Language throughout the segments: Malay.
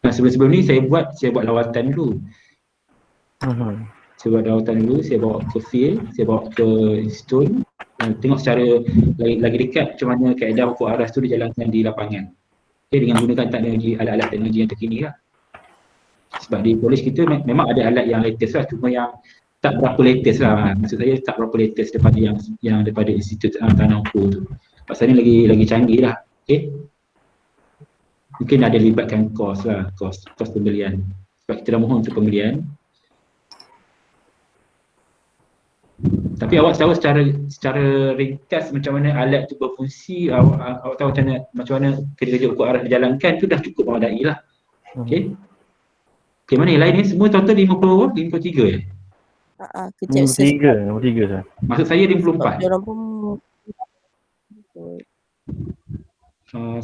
Sebelum-sebelum ni saya buat lawatan dulu. Saya buat lawatan dulu, saya bawa ke field, saya bawa ke institut, tengok secara lagi dekat macam mana kaedah pokok aras tu dijalankan di lapangan. Okay, dengan gunakan teknologi, alat-alat teknologi yang terkini lah. Sebab di college kita memang ada alat yang latest lah, cuma yang tak berapa latest lah. Maksud saya tak berapa latest daripada yang daripada institut Tanah Ukur tu. Pasal ni lagi canggih lah. Okay. Mungkin ada libatkan kos lah, kos pembelian. Sebab kita dah mohon untuk pembelian. Tapi awak tahu secara ringkas macam mana alat tu berfungsi, awak tahu macam mana kerja-kerja ukur arah dijalankan tu dah cukup memadai lah. Okay. Okay, mana yang lain ni? Semua total 53 ya? Kejap 53 sah. Maksud saya 54. Dia orang pun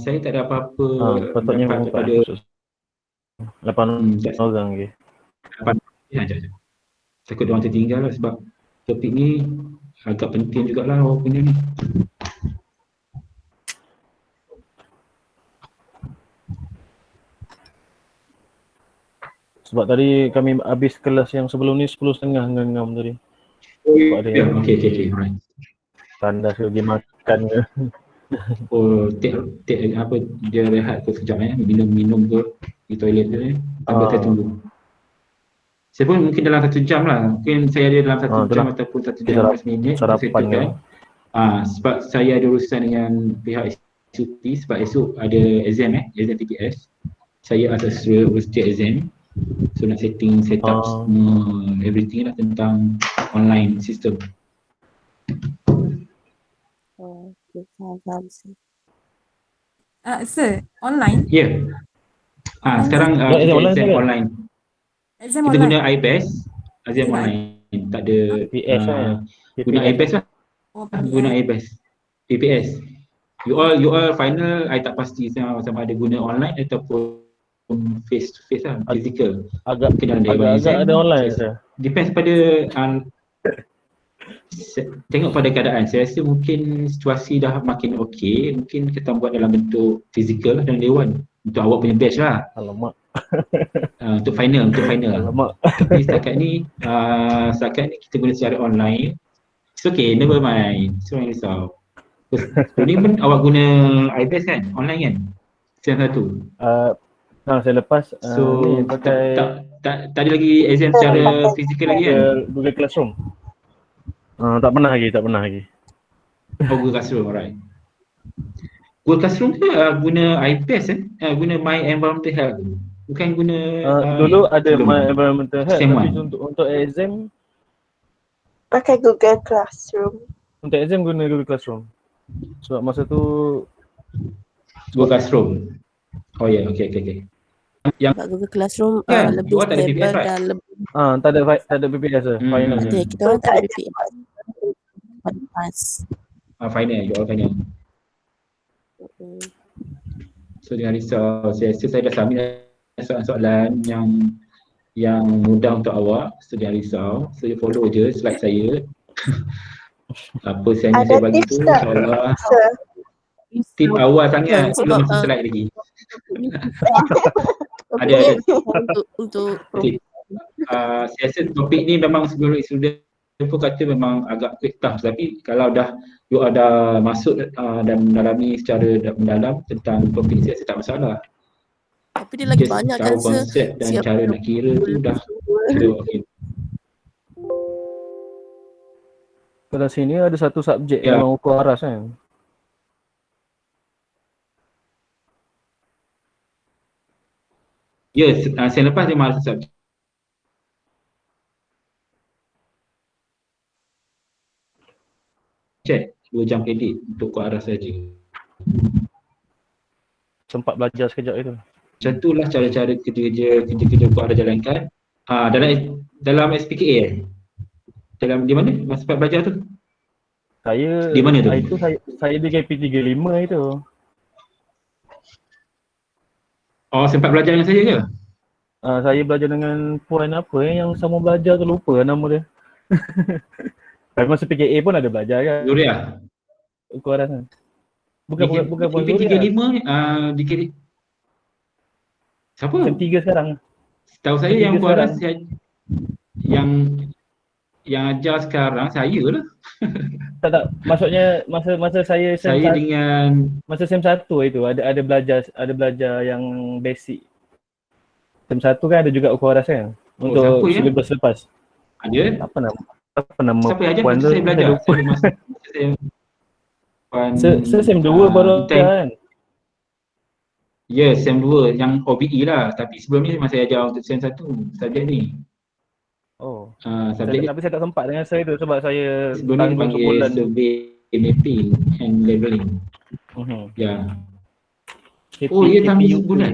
saya tak ada apa-apa patutnya daripada 8 orang ke. 8. Takut dia orang tertinggal lah sebab topik ni agak penting jugalah awak punya ni. Sebab tadi kami habis kelas yang sebelum ni 10.30 ngam tadi. Oh, ya, okey, alright. Tandas pergi makan ke. Oh, apa dia rehat ke sekejap minum ke di toilet tu sambil saya tunggu. Saya pun mungkin dalam 1 jam lah. Mungkin saya ada dalam 1 jam ataupun 1 jam 15 minit sarapan kan. Sebab saya ada urusan dengan pihak SUP sebab esok ada exam PPS. Saya atas urus exam. So nak set up everything lah tentang online system. Sir, online? Ya. Sekarang exam online. Exam kita online. guna iPass, exam online. Tak ada PPS guna iPass lah. Guna iPass. PPS. You all final, I tak pasti sama ada guna online ataupun face to face lah, physical. Agak ada online sah. Depends pada tengok pada keadaan. Saya rasa mungkin situasi dah makin okey, mungkin kita buat dalam bentuk fizikal lah dalam dewan untuk awak punya batch lah. Alamak. Untuk final. Alamak. Tapi setakat ni kita guna secara online. It's okay, never mind. Jangan risau. Ini pun awak guna iPass kan? Online kan? Satu. Saya lepas so pakai tak ada lagi exam secara fizikal lagi kan? Google Classroom. Tak pernah lagi. Oh, Google Classroom, alright. Google Classroom tu guna iPass guna My Environmental Health. Bukan guna dulu ada My Environmental Health, tapi untuk exam pakai Google Classroom. Untuk exam guna Google Classroom. Sebab masa tu Google Classroom. Oh ya, okey. Yang Google Classroom lebih stable dan lebih tak ada PPS final. Kita orang tak ada PPS. Final, you all final. So jangan risau, saya dah submit soalan-soalan yang mudah untuk awak. So jangan risau, so you follow je slide saya. Apa yang saya bagi tu insyaAllah tip awal sangat, belum masuk slide lagi. ada untuk saya rasa topik ni memang sebelum student pun kata memang agak quick tough, tapi kalau you ada masuk dan mendalami secara mendalam tentang topik ni, saya rasa tak masalah. Tapi dia lagi banyak kan konsep dan cara nak kira tu dah okey. Pada sini ada satu subjek memang ukur aras kan. Ya, saya lepas dia malas subjek. Check 2 jam kredit untuk ukur aras saja. Sempat belajar sekejap itu. Macam itulah cara-cara kerja-kerja ukur aras jalankan. Dalam SPKA dalam di mana masa sempat belajar tu? Saya di mana tu? Itu saya di KP35 itu. Oh, sempat belajar dengan saya ke? Saya belajar dengan puan apa yang sama belajar tu, lupa nama dia. Tapi masa PKA pun ada belajar kan? Zuria. Ukur aras kan? Bukan puan KP35 di Siapa? Sem 3 sekarang. Tahu saya Sem yang 3 Kuara sekarang. yang ajar sekarang saya lah. Tak, maksudnya masa saya sem Saya 1, dengan masa sem 1 itu ada belajar yang basic. Sem 1 kan ada juga Ukhuwaras kan siapa untuk ya? silibus lepas. Ada. Apa nama Siapa yang ajar puan masa tu? saya Saya belajar? lupa. Masa saya Puan Sem 2 baru ada Intan. kan. Ya, SEM 2 yang OBE lah. Tapi sebelum ni memang saya ajar untuk SEM 1 subjek ni. Oh. Subjek ni Tapi saya tak sempat dengan saya tu sebab saya sebelum ni tangguh panggil sebulan. survey mapping and labeling. Ya. Oh, ya tangguh KPUK. sebulan.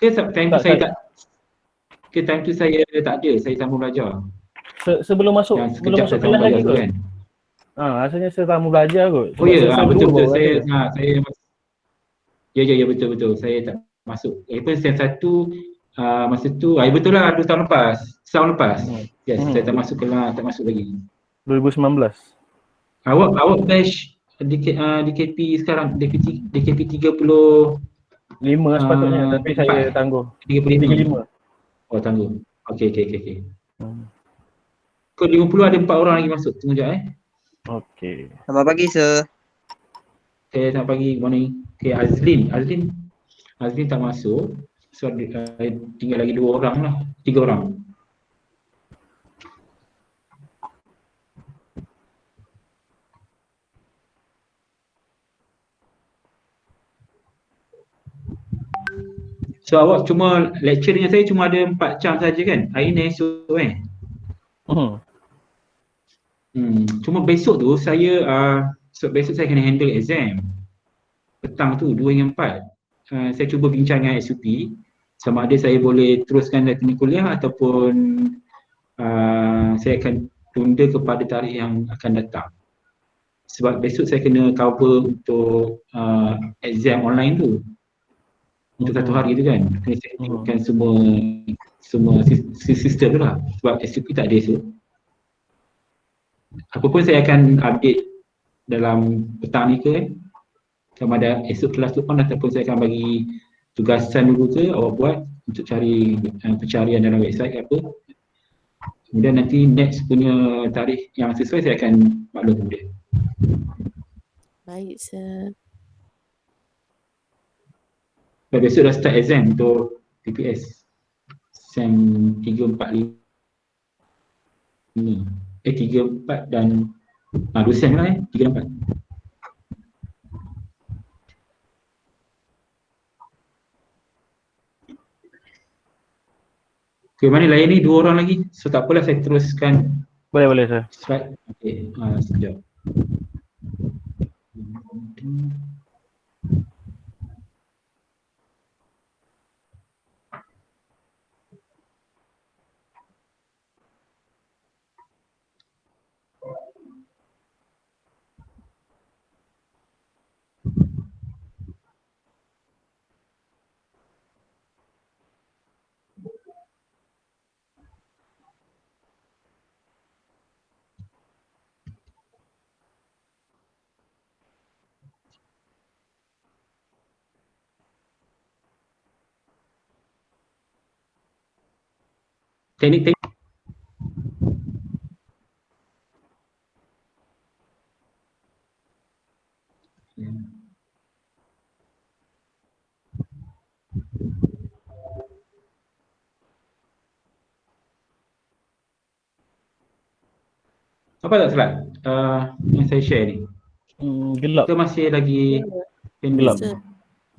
Ke time tu Tak, saya tak ke time tu saya tak ada, saya sambung belajar. sebelum masuk Yang sekejap saya sambung kelas belajar lagi tu kot. kan. Rasanya saya sambung belajar kot. Oh Sebab ya, saya sem 2 betul-betul baru saya ada. saya ya betul-betul saya tak masuk. Pun SEM 1 masa tu, betul lah 2 tahun lepas. Setahun lepas. Yes, saya tak masuk kelas, tak masuk lagi. 2019. Awak batch DKP sekarang DKP 30 5 sepatutnya tapi saya 4, tangguh. 35. 35. Oh, tangguh. Okey. Kod 50 ada 4 orang lagi masuk. Tunggu jap Okey. Selamat pagi, sir. Selamat pagi, morning. Okey, Azlin tak masuk. So tinggal lagi 2 orang lah. 3 orang. So awak cuma lecture dengan saya cuma ada 4 jam saja kan? Hari ni esok Cuma besok tu saya besok saya kena handle exam. Petang tu 2 hingga 4. Saya cuba bincang dengan SUP sama ada saya boleh teruskan dari kuliah ataupun saya akan tunda kepada tarikh yang akan datang. Sebab besok saya kena cover untuk exam online tu. Untuk 1 hari tu kan. Kena settingkan semua sistem tu lah. Sebab SUP tak ada esok. Apa pun saya akan update dalam petang ni ke sama ada esok kelas tu pun ataupun saya akan bagi tugasan dulu ke awak buat untuk cari pencarian dalam website apa. Kemudian nanti next punya tarikh yang sesuai saya akan maklum kemudian. Baik, sir. Besok dah start exam untuk TPS SEM 3, 4, 5 3, 4 dan 2 SEM lah 3 dan 4. Okay, mana lain ni 2 orang lagi. So tak apalah saya teruskan. Boleh sir. Slide. Okay, sekejap. Teknik. Apa tak slide? Yang saya share ni. Gelap. Kita masih lagi Gelap.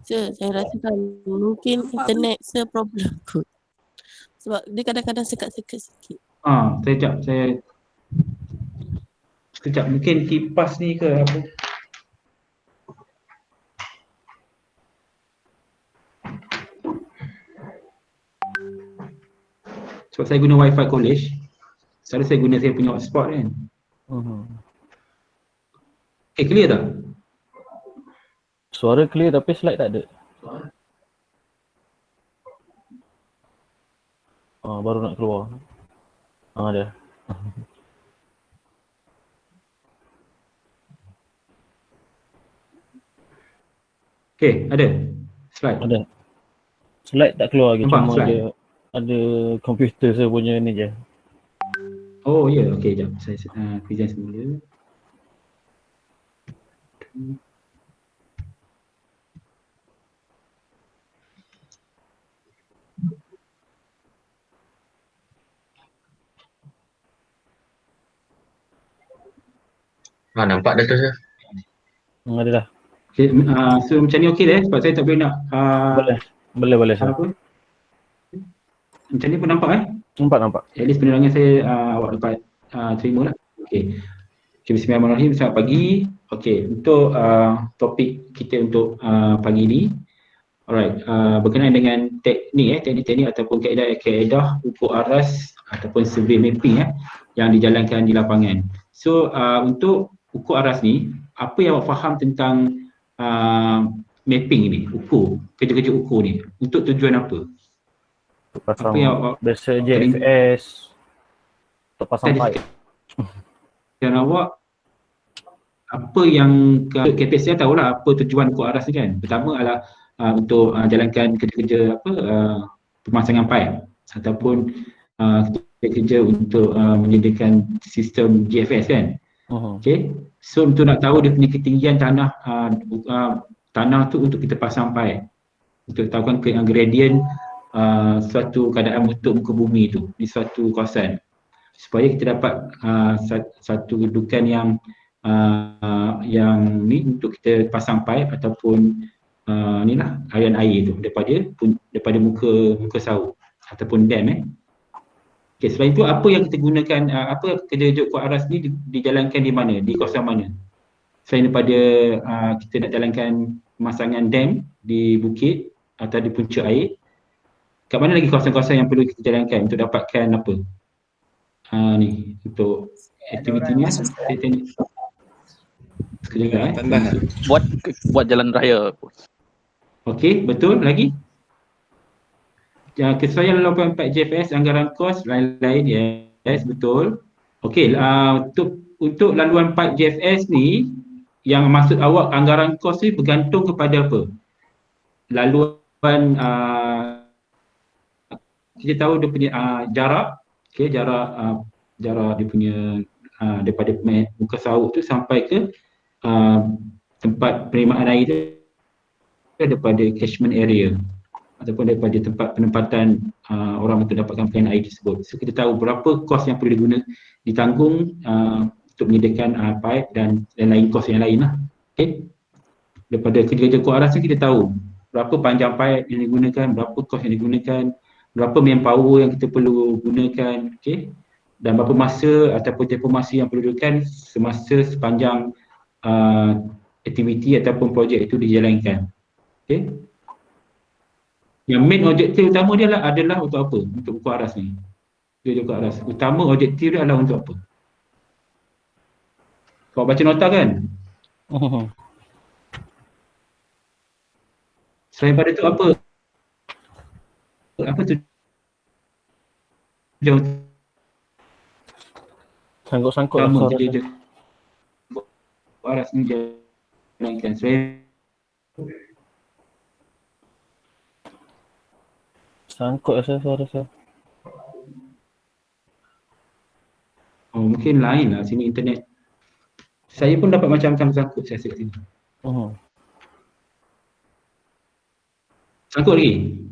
Sir, saya rasakan mungkin internet sir problem kot. Sebab dia kadang-kadang sekat-sekat sikit. Sekejap mungkin kipas ni ke apa? Sebab saya guna wifi college. Selalu saya guna saya punya hotspot kan. Clear tak? Suara clear tapi slide tak ada. Baru nak keluar. Ada. Okay, ada slide. Ada. Slide tak keluar lagi, Nampak cuma slide? ada komputer saya punya ni je. Oh ya, okey, jap. Saya present semula. Nampak dah tu saya. Ada dah. Okay, so macam ni okey dah sebab saya tak boleh nak Boleh sir. apa? Macam ni pun nampak Nampak. At least penerangan saya awak dapat terima lah. Okey. Okay, bismillahirrahmanirrahim. Selamat pagi. Okey, untuk topik kita untuk pagi ni. Alright, berkenaan dengan teknik ataupun kaedah ukur aras ataupun survey mapping yang dijalankan di lapangan. So untuk ukur aras ni, apa yang awak faham tentang mapping ni, kerja-kerja ukur ni, untuk tujuan apa? Pasang Apa yang awak biasa JFS untuk pasang tadi pipe. dan awak apa yang KPS saya tahulah apa tujuan ukur aras ni kan. Pertama adalah untuk jalankan kerja-kerja pemasangan pipe ataupun kerja untuk menyediakan sistem GFS kan. Okay. So untuk nak tahu dia punya ketinggian tanah tu untuk kita pasang pipe, untuk tahukan gradient suatu keadaan untuk muka bumi tu di suatu kawasan, supaya kita dapat satu kedudukan yang ni untuk kita pasang pipe ataupun aliran air tu daripada muka sauk ataupun dam Okay, selain itu apa yang kita gunakan, apa kerja ukur aras ni dijalankan di mana, di kawasan mana? Selain daripada kita nak jalankan pemasangan dam di bukit atau di punca air, kat mana lagi kawasan-kawasan yang perlu kita jalankan untuk dapatkan apa? Ni untuk aktivitinya. Sekejap Buat jalan raya. Okey, betul. Lagi? Kesesuaian laluan 4 JFS, anggaran kos, lain-lain, yes, betul. Okey, untuk laluan 4 JFS ni, yang maksud awak anggaran kos ni bergantung kepada apa? Laluan, kita tahu dia punya jarak, okey, jarak dia punya daripada muka sauk tu sampai ke tempat penerimaan air tu, daripada catchment area ataupun daripada tempat penempatan orang untuk dapatkan pelayanan air tersebut. So kita tahu berapa kos yang perlu ditanggung untuk menyediakan pipe dan lain-lain kos yang lain lah. Okay. Daripada kerja-kerja ukur aras kita tahu berapa panjang pipe yang digunakan, berapa kos yang digunakan, berapa manpower yang kita perlu gunakan, okay, dan berapa masa ataupun tempoh masa yang perlu digunakan semasa sepanjang aktiviti ataupun projek itu dijalankan. Okay. Yang main objektif utama dia adalah untuk apa? Untuk ukur aras ni. Dia ukur aras. Utama objektif dia adalah untuk apa? Kau baca nota kan? Selain pada tu apa? Apa tu? Sangkut-sangkut lah Utama suara dia ukur aras ni jalankan. Sangkut lah suara saya. Oh, mungkin lain lah sini internet. Saya pun dapat macam-macam sangkut saya kat sini. Sangkut lagi?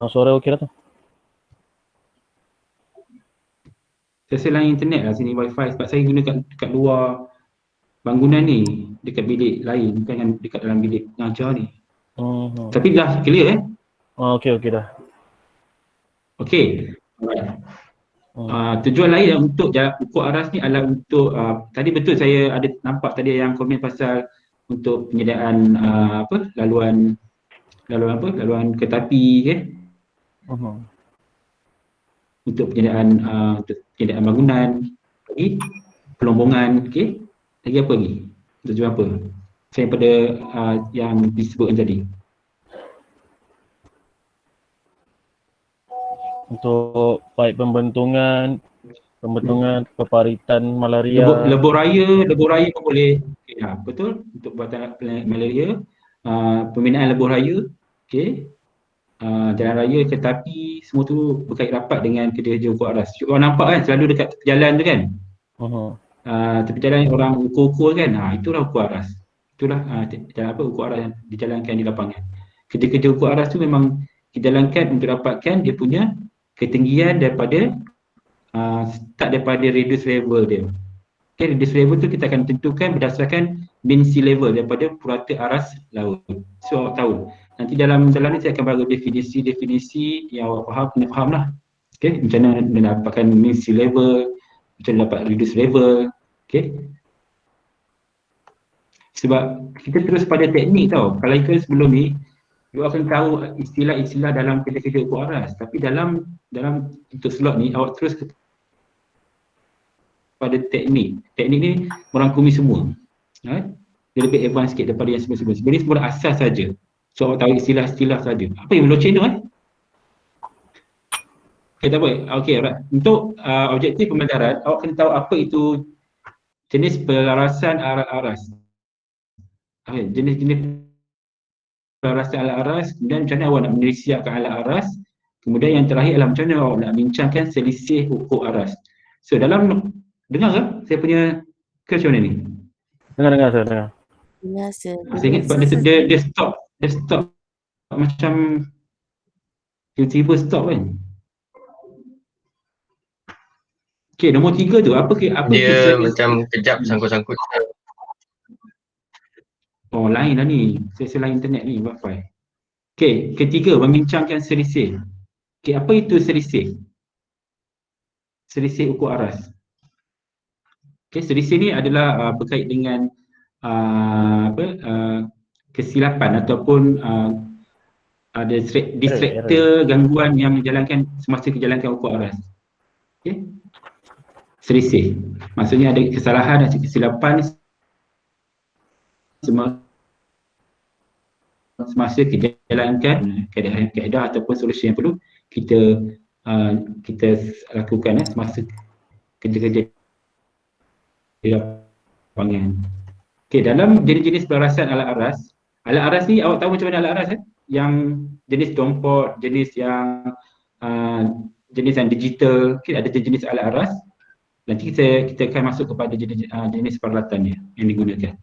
Suara okey lah tu. Saya rasa lain internet lah sini, wifi, sebab saya guna kat luar bangunan ni, dekat bilik lain, bukan dekat dalam bilik pengajar ni. Tapi dah clear Okey dah. Okey. Tujuan lain untuk ukur aras ni adalah untuk tadi betul saya ada nampak tadi yang komen pasal untuk penyediaan laluan kereta api untuk penyediaan bangunan, lagi pelombongan, okey. Lagi apa lagi? Tujuan apa? Selain pada yang disebutkan tadi. Untuk pipe pembentungan, peparitan malaria. Lebur raya pun boleh. Okay, betul, untuk buatan malaria, pembinaan lebur raya, okey, jalan raya, kereta api, semua tu berkait rapat dengan kerja-kerja ukur aras. Orang nampak kan selalu dekat tepi jalan tu kan, tepi jalan orang ukur-ukur kan, itulah ukur aras. Itulah ukur aras yang dijalankan di lapangan. Kerja-kerja ukur aras tu memang dijalankan untuk dapatkan dia punya ketinggian daripada start daripada radius level dia. Okay, radius level tu kita akan tentukan berdasarkan mean sea level daripada purata aras laut. So awak tahu. Nanti dalam ni saya akan bagi definisi yang awak faham lah. Okay, macam mana mendapatkan mean sea level, macam mana dapat radius level. Okay. Sebab kita terus pada teknik tau. Kalau ikut sebelum ni, you akan tahu istilah-istilah dalam kerja-kerja ukur aras. Tapi dalam untuk slot ni, awak terus pada teknik. Teknik ni merangkumi semua. Dia lebih advance sikit daripada yang sebelum-sebelum. Sebenarnya semua asas saja. So awak tahu istilah-istilah saja. Apa yang meloceng tu Okay, tak apa. Okay, right. Untuk objektif pembelajaran, awak kena tahu apa itu jenis pelarasan aras. Okay, jenis-jenis pelarasan alat aras, kemudian macam mana awak nak menisiapkan alat aras, kemudian yang terakhir adalah macam mana awak nak bincangkan selisih ukur aras. So dalam, dengar ke saya punya ke macam mana ni? Dengar saya dengar. Biasa. Saya ingat sebab dia stop macam tiba-tiba stop kan. Okay, nombor 3 tu apa dia macam kejap sangkut-sangkut. Oh, lain lah ni. Saya lain internet ni, wifi. Okay, ketiga, membincangkan selisih. Okay, apa itu selisih? Selisih ukur aras. Okay, selisih ni adalah berkait dengan kesilapan ataupun ada distraktor, gangguan yang menjalankan semasa kejalankan ukur aras. Okay. Selisih. Maksudnya ada kesalahan dan kesilapan semasa kita jalankan kaedah ataupun solusi yang perlu kita lakukan semasa kerja-kerja di lapangan. Okey, dalam jenis-jenis pelarasan alat aras ni awak tahu macam mana alat aras yang jenis dompot, jenis yang digital, okay, ada jenis alat aras. Nanti kita akan masuk kepada jenis peralatannya yang digunakan.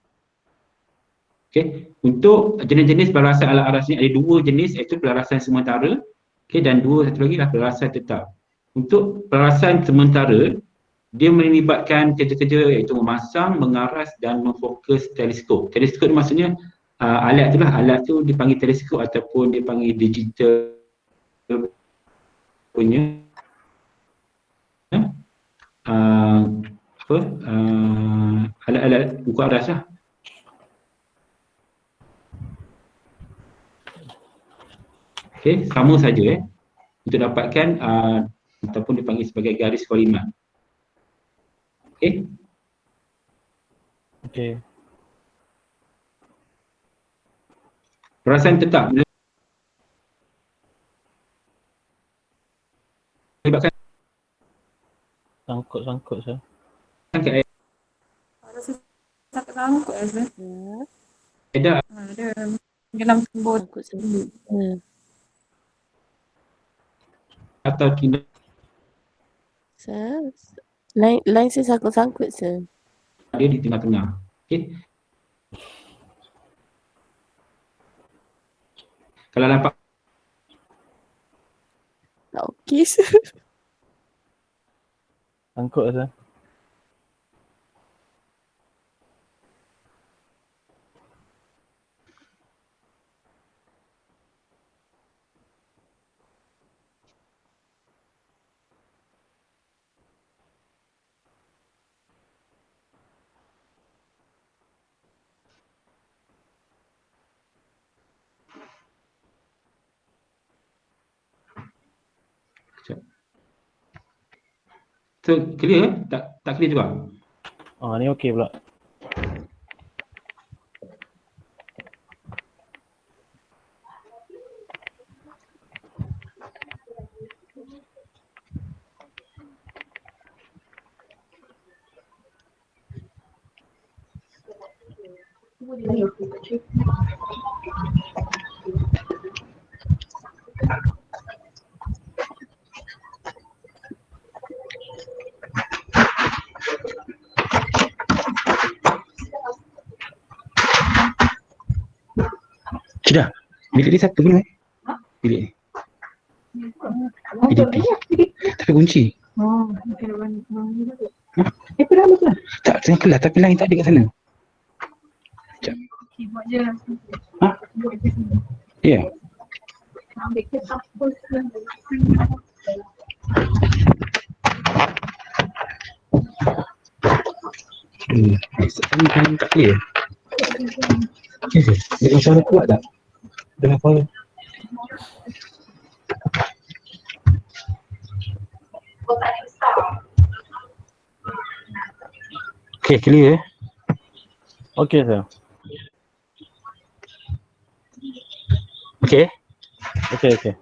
Okay. Untuk jenis-jenis pelarasan alat aras ni ada dua jenis, iaitu pelarasan sementara, okay, dan satu lagi lah pelarasan tetap. Untuk pelarasan sementara, dia melibatkan kerja-kerja iaitu memasang, mengaras dan memfokus teleskop. Teleskop maksudnya alat tu dipanggil teleskop ataupun dipanggil digital punya alat-alat ukur aras lah. Okay, sama saja untuk dapatkan ataupun dipanggil sebagai garis kolimat. Okay. Okay. Perasaan tetap melibatkan Sangkut saya. Ada sakit sangkut saya. Ada Dalam kebun. Takut sebut. atau tidak Lain saya sangkut-sangkut saya. dia di tengah-tengah. Okay. Kalau nampak Tak okey sir. Sangkut saya. so, clear tak clear juga? Ni okey pula. Sudah. Bilik dia satu belum? Bilik ni. PDP. Tapi kunci. Tak, tengah kelas tapi lain tak ada kat sana. Sekejap. Ha? Ya. Sekarang tak clear. Okay, dengan suara kuat tak? Dengan suara. Okay, clear eh? Okey sir. Okay. Okey. Sekejap eh.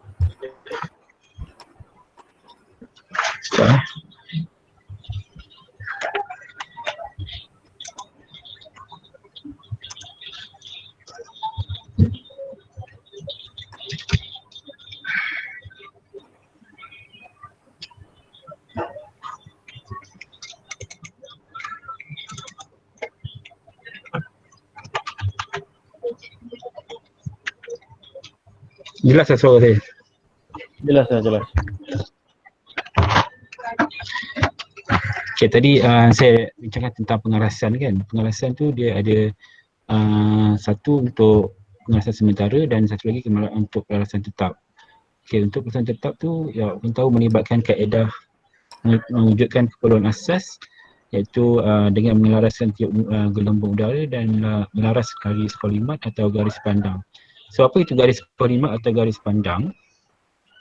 Jelas tak suara saya? Jelas sir, jelas. Okay, tadi saya bincangkan tentang pengarasan kan. Pengarasan tu dia ada satu untuk pengarasan sementara dan satu lagi untuk pengarasan tetap. Okay, untuk pengarasan tetap tu ya kita tahu melibatkan kaedah mewujudkan keperluan asas iaitu dengan menyelaraskan tiup gelembung udara dan melaras garis kolimat atau garis pandang. So apa itu garis kolimat atau garis pandang?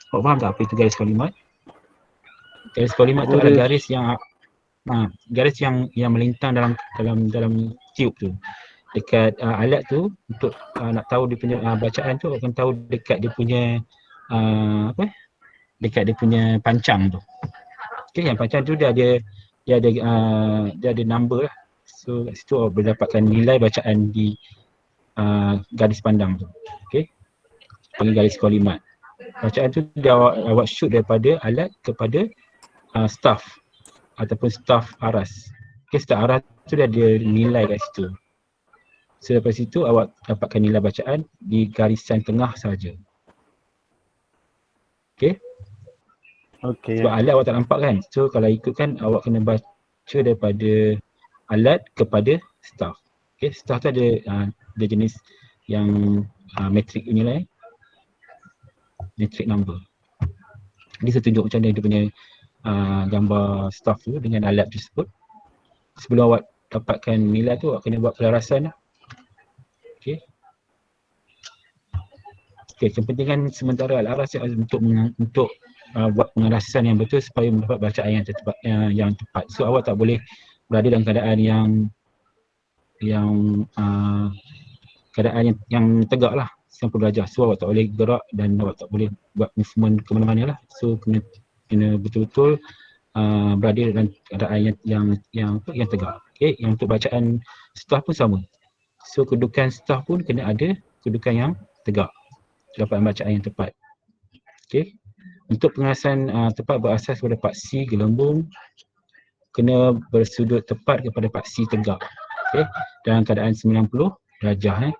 Kau faham tak apa itu garis kolimat? Garis kolimat tu adalah garis yang melintang dalam tiup tu. Dekat alat tu untuk nak tahu dia punya bacaan tu akan tahu dekat dia punya dekat dia punya pancang tu. Okey, yang pancang tu dia ada number lah. So kat situ awak boleh dapatkan nilai bacaan di garis pandang tu. Okey. Panggil garis kolimat. Bacaan tu dia awak shoot daripada alat kepada staff ataupun staff aras. Okey, staff aras tu dia ada nilai kat situ. So daripada situ awak dapatkan nilai bacaan di garisan tengah saja. Okey. Okey. Sebab alat awak tak nampak kan. So kalau ikutkan awak kena baca daripada alat kepada staff. Okey, staff tu ada jenis yang metrik nilai. Metric number. Jadi saya tunjuk macam mana dia punya gambar staff tu dengan alat tersebut. Sebelum awak dapatkan nilai tu awak kena buat pelarasan lah. Okey. Okey, kepentingan sementara al-aras untuk buat pengarasan yang betul supaya mendapat bacaan yang tepat. So awak tak boleh berada dalam keadaan yang tegak lah sampai belajar. So awak tak boleh gerak dan awak tak boleh buat movement ke mana-mana lah. So kena betul-betul berada dalam keadaan yang tegak. Okay, yang untuk bacaan staff pun sama. So kedudukan staff pun kena ada kedudukan yang tegak. Dapat bacaan yang tepat. Okay. Untuk pengarasan tepat berasas pada paksi gelembung kena bersudut tepat kepada paksi tegak. Okay. Dalam keadaan 90 darjah.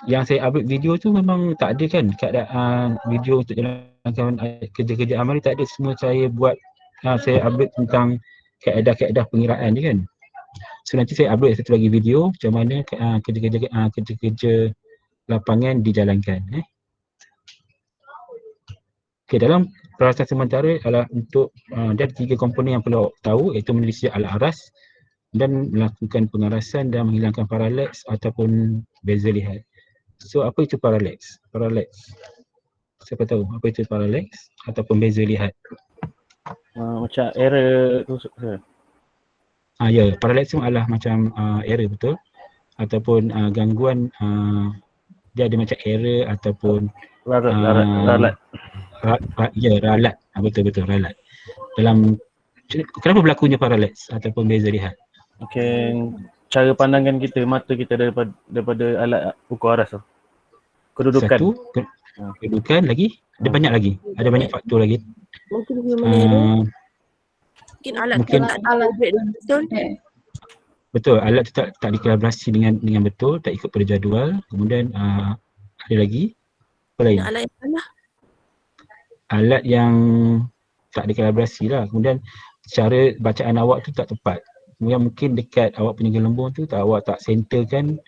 Yang saya upload video tu memang tak ada kan keadaan video untuk jalankan kerja-kerja amal ni tak ada. Semua saya buat saya upload tentang kaedah-kaedah pengiraan je kan. So nanti saya upload satu lagi video macam mana kerja-kerja lapangan dijalankan. Okay, dalam peralatan sementara adalah untuk dia ada 3 komponen yang perlu awak tahu iaitu menelisik al-aras dan melakukan pengarasan dan menghilangkan parallax ataupun beza lihat. So apa itu parallax? Parallax. Siapa tahu apa itu parallax ataupun beza lihat? Macam error tu. Ya, parallax tu adalah macam error betul ataupun gangguan dia ada macam error ataupun ralat. Ralat. Betul ralat. Dalam kenapa berlakunya parallax ataupun beza lihat? Mungkin cara pandangan kita, mata kita daripada alat ukur aras tu. Kedudukan. kedudukan lagi, ada banyak lagi, ada banyak faktor lagi. Mungkin human error. Uh, Mungkin alat mungkin tak calibrate dengan betul. betul, alat tu tak dikalibrasi dengan betul, tak ikut pada jadual. Kemudian ada lagi apa lain? Dengan alat yang salah. Alat yang tak dikalibrasi lah. Kemudian cara bacaan awak tu tak tepat. Kemudian mungkin dekat awak punya gelembung tu awak tak centerkan,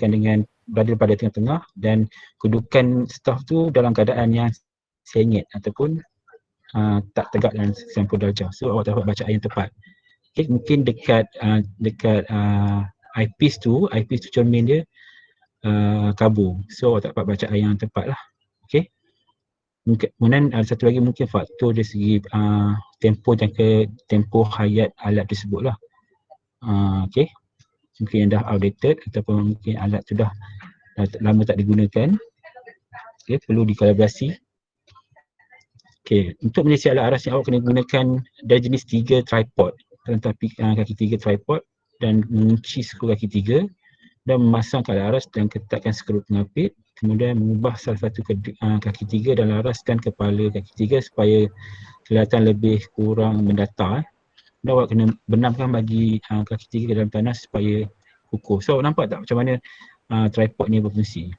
dengan berada pada tengah-tengah, dan kedudukan staff tu dalam keadaan yang sengit ataupun tak tegak dalam 90 darjah. So awak dapat bacaan yang tepat. Okay, mungkin dekat eyepiece tu cermin dia kabur. So awak tak dapat bacaan yang tepat lah. Okay. Kemudian satu lagi mungkin faktor dari segi tempoh hayat alat tersebut lah. Okay. Mungkin yang dah outdated ataupun mungkin alat tu dah lama tak digunakan. Okay, perlu dikalibrasi. Okay, untuk menyisi alat aras ni awak kena gunakan dari jenis 3 tripod, tetapi kaki 3 tripod, dan mengunci skru kaki 3 dan memasang alat aras dan ketatkan skru pengapit. Kemudian mengubah salah satu kaki 3 dan laraskan kepala kaki 3 supaya kelihatan lebih kurang mendatar. Dan awak kena benamkan bagi kaki 3 ke dalam tanah supaya kukuh. So awak nampak tak macam mana tripod ni berfungsi?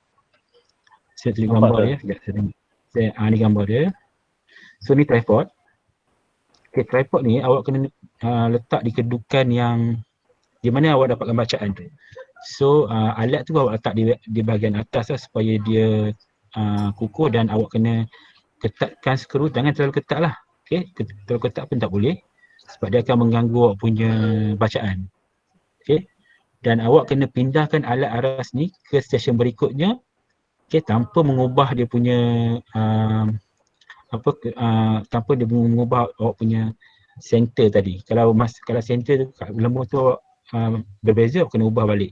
Saya tunjuk gambar dia. Ni gambar dia. So ni tripod. Okay, tripod ni awak kena letak di kedudukan yang di mana awak dapatkan bacaan tu. So alat tu awak letak di bahagian atas lah, supaya dia kukuh, dan awak kena ketatkan skru, jangan terlalu ketat lah. Okay, terlalu ketat pun tak boleh sebab dia akan mengganggu awak punya bacaan. Okay, dan awak kena pindahkan alat aras ni ke stesen berikutnya, okay, tanpa mengubah dia punya tanpa dia mengubah awak punya center tadi. Kalau center tu kat lembut tu awak berbeza, awak kena ubah balik.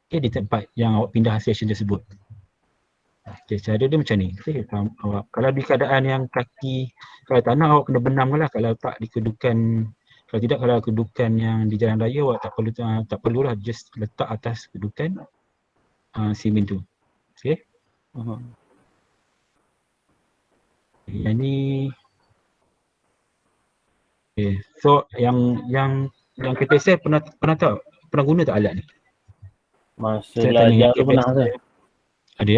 Okay, di tempat yang awak pindah session tersebut. Okay, cara dia macam ni. Okay, awak, kalau di keadaan yang kaki, kalau tak nak awak kena benam lah. Kalau tak di kedudukan, kalau tidak, kalau kedudukan yang di jalan raya awak tak perlulah, just letak atas kedudukan simen tu. Okay. Yang ni okay. So yang kita saya pernah guna tak alat ni? Masa Saya belajar tanya, lu pernah tak? Ada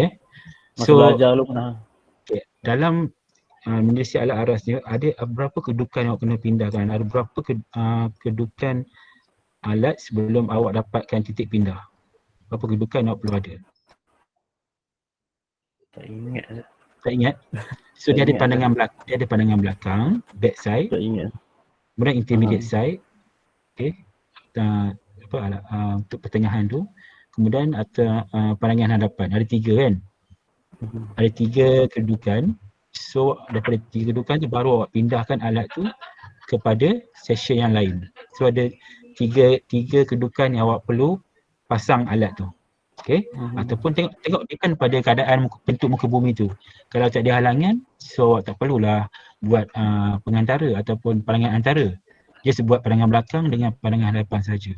Masa belajar lu pernah? Okay, dalam menyisi alat aras ni ada berapa kedudukan yang awak kena pindahkan? Ada berapa kedudukan alat sebelum awak dapatkan titik pindah? Berapa kedudukan awak perlu ada? Tak ingat. Tak ingat? So dia ada pandangan belakang, back side, Tak ingat. kemudian intermediate side. Okay. Untuk pertengahan tu. Kemudian ada pandangan hadapan. Ada 3 kan? Ada 3 kedudukan. So daripada 3 kedudukan tu baru awak pindahkan alat tu kepada session yang lain. So ada 3 kedudukan yang awak perlu pasang alat tu. Okay. Ataupun tengok dia kan pada keadaan bentuk muka bumi tu. Kalau tak ada halangan, so awak tak perlulah buat pengantara ataupun pandangan antara. Just buat pandangan belakang dengan pandangan hadapan saja.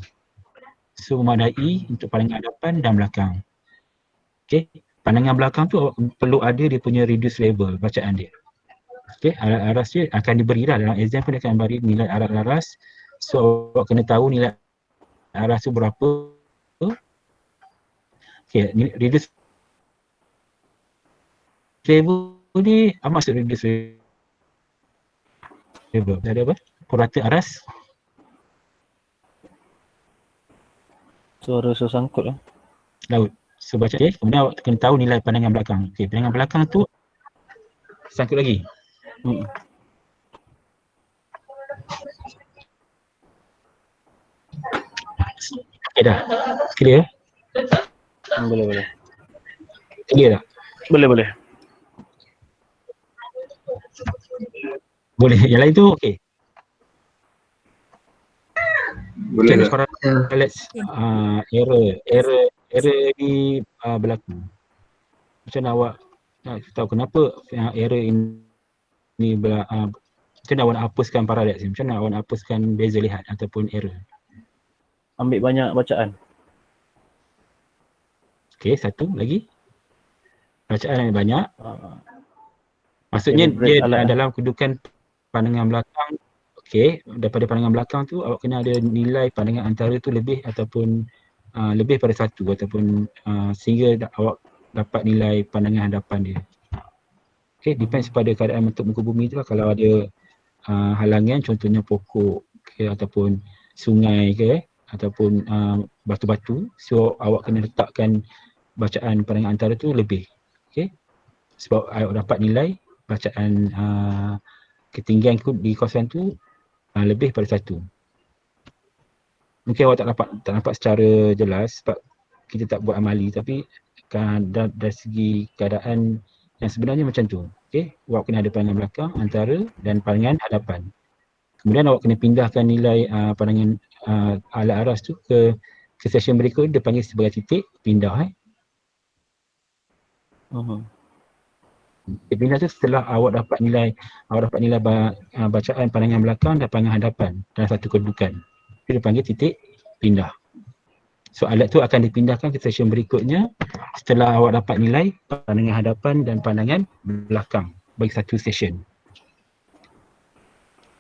So memadai untuk pandangan hadapan dan belakang. Okay. Pandangan belakang tu awak perlu ada dia punya reduce level bacaan dia. Okay. Alat aras dia akan diberilah dalam exam pun dia akan beri nilai alat aras. So awak kena tahu nilai aras tu berapa. Okay. Reduce level ni apa maksud reduce level? Ada apa? Purata aras. Suara sangkut lah. Laut. So baca dia, kemudian awak kena tahu nilai pandangan belakang. Okey, pandangan belakang tu sangkut lagi. Okey dah. Clear? Boleh. Clear tak? Boleh. Boleh. Yang lain tu okey. Boleh tak? Sekarang let's error ni berlaku. Macam mana awak nak tahu kenapa error ini macam mana awak nak hapuskan parallax ni? Macam mana awak nak hapuskan beza lihat ataupun error? Ambil banyak bacaan. Okey, satu lagi. Bacaan yang banyak. Ah, Maksudnya Kira break dia alat. dalam kedudukan pandangan belakang. Okey, daripada pandangan belakang tu awak kena ada nilai pandangan antara tu lebih ataupun lebih pada 1 ataupun sehingga awak dapat nilai pandangan hadapan dia. Okey, depends pada keadaan bentuk muka bumi tu lah. Kalau ada halangan, contohnya pokok ataupun sungai ataupun batu-batu, so awak kena letakkan bacaan pandangan antara tu lebih. Okey, sebab awak dapat nilai bacaan ketinggian di kawasan tu lebih pada 1. Mungkin awak tak nampak secara jelas sebab kita tak buat amali, tapi dari segi keadaan yang sebenarnya macam tu. Okey, awak kena ada pandangan belakang, antara dan pandangan hadapan. Kemudian awak kena pindahkan nilai pandangan alat aras tu ke session berikut, dia panggil sebagai titik pindah. Titik pindah tu setelah awak dapat nilai bacaan pandangan belakang dan pandangan hadapan dalam satu kedudukan. Dia panggil titik pindah. So alat tu akan dipindahkan ke session berikutnya setelah awak dapat nilai pandangan hadapan dan pandangan belakang bagi satu session.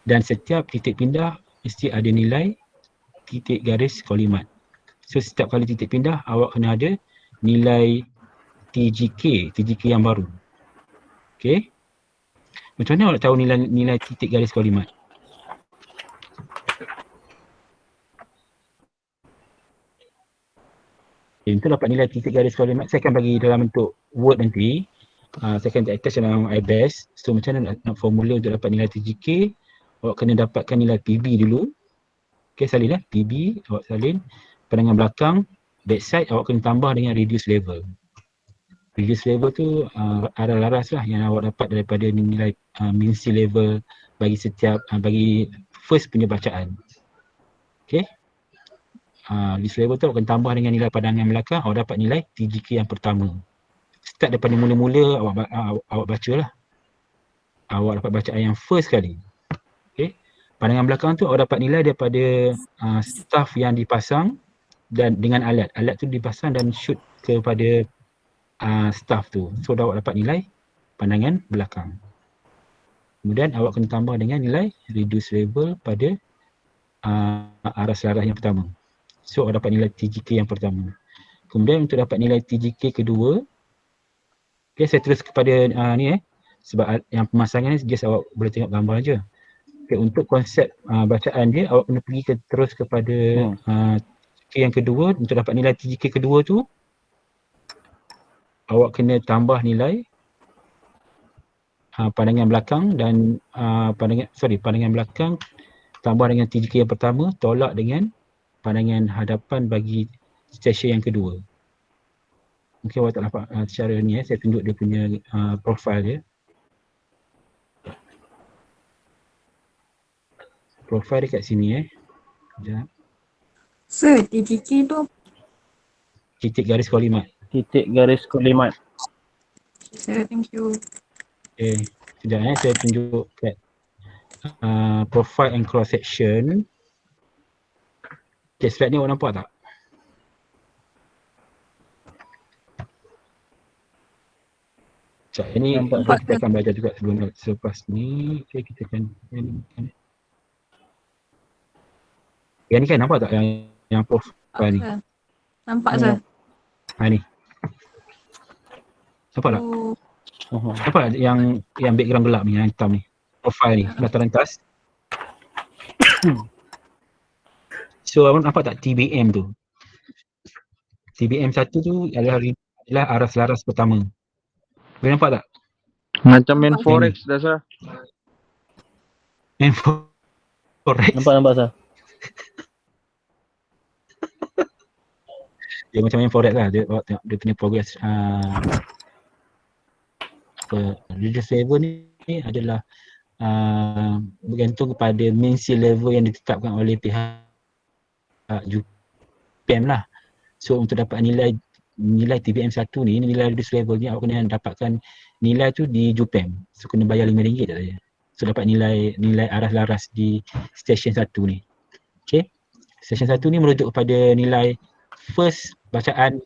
Dan setiap titik pindah mesti ada nilai titik garis kolimat. So setiap kali titik pindah awak kena ada nilai TGK yang baru. Okey. Macam mana awak tahu nilai titik garis kolimat? Untuk dapat nilai titik garis kolimat, saya akan bagi dalam bentuk word nanti. Saya akan attach dalam iBase. So macam mana nak formula untuk dapat nilai TGK? Awak kena dapatkan nilai PB dulu. Okey, salin PB, awak salin. Pandangan belakang, backside awak kena tambah dengan reduce level. Reduce level tu arah laras lah yang awak dapat daripada nilai mean C level bagi setiap bagi first punya bacaan. Okey. Reduce level tu awak kena tambah dengan nilai pandangan belakang, awak dapat nilai TGK yang pertama. Start daripada mula-mula awak baca lah. Awak dapat bacaan yang first kali. Okey. Pandangan belakang tu awak dapat nilai daripada staff yang dipasang dan dengan alat. Alat tu dipasang dan shoot kepada staff tu. So awak dapat nilai pandangan belakang. Kemudian awak kena tambah dengan nilai reduce level pada arah selaras yang pertama. So awak dapat nilai TGK yang pertama. Kemudian untuk dapat nilai TGK kedua, okay, saya terus kepada ni sebab yang pemasangan ni just awak boleh tengok gambar aja. Okay, untuk konsep bacaan dia awak kena pergi terus kepada TGK yang kedua. Untuk dapat nilai TGK kedua tu awak kena tambah nilai pandangan belakang dan pandangan belakang tambah dengan TGK yang pertama tolak dengan pandangan hadapan bagi stesen yang kedua. Mungkin awak tak nampak secara ni saya tunjuk dia punya profil dia. Profil dia kat sini Sekejap. Sir, TGK tu Titik garis kolimat. Titik garis kolimat. sir, thank you. Okay, sekejap saya tunjuk kat profile and cross section. Okay, slide ni awak nampak tak? Sekejap, ini kita akan belajar juga selepas ni. Okay, kita akan yang ni kan nampak tak yang profile ni? Nampak sir. Ni. Nampak tak? Nampak tak yang background gelap ni, yang hitam ni? Profile ni, dataran atas. So, abang nampak tak TBM tu? TBM 1 tu adalah arah selaras pertama. Boleh nampak tak? Macam main forex dah sah. Main forex. Nampak sah. Dia macam main forex lah. Dia punya progress reduce level ni adalah bergantung kepada mean C level yang ditetapkan oleh pihak JUPEM lah. So untuk dapat nilai TBM 1 ni, nilai reduce level ni awak kena dapatkan nilai tu di JUPEM. So kena bayar RM5 tak saja. So dapat nilai arah laras di stesen 1 ni. Okay. Stesen 1 ni merujuk kepada nilai first bacaan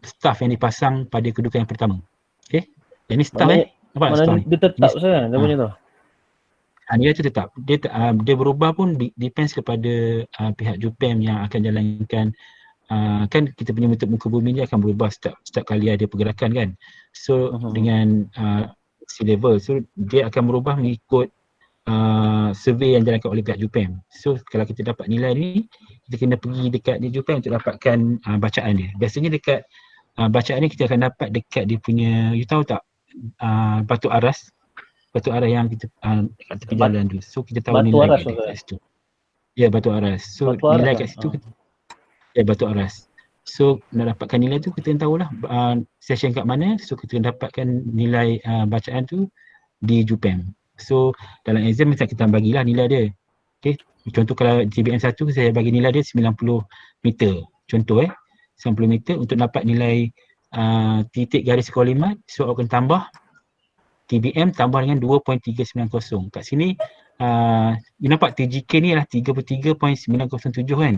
staff yang dipasang pada kedudukan yang pertama. Yang ni start nampak Mana start ni. dia tetap Ini- saya dia punya tu. Nilai tu tetap. Dia berubah pun depends kepada pihak JUPEM yang akan jalankan. Kan kita punya bentuk muka bumi ni akan berubah setiap kali ada pergerakan kan. So dengan sea level, so dia akan berubah mengikut survey yang dijalankan oleh pihak JUPEM. So kalau kita dapat nilai ni, kita kena pergi dekat di JUPEM untuk dapatkan bacaan dia. Biasanya dekat bacaan ni kita akan dapat dekat dia punya, you tahu tak, batu aras yang kita dekat tepi jalan tu. So kita tahu Batu nilai aras kat dia tu, kat situ. Ya, batu aras. So Batu aras nilai lah. kat situ ya, batu aras. So nak dapatkan nilai tu kita tahulah session kat mana. So kita dapatkan nilai bacaan tu di JUPEM. So dalam exam misalnya kita bagilah nilai dia. Okay. Contoh kalau TBM 1 saya bagi nilai dia 90 meter. Contoh 90 meter untuk dapat nilai titik garis kolimat. So akan tambah TBM tambah dengan 2.390. Kat sini you nampak TGK ni adalah 33.907 kan.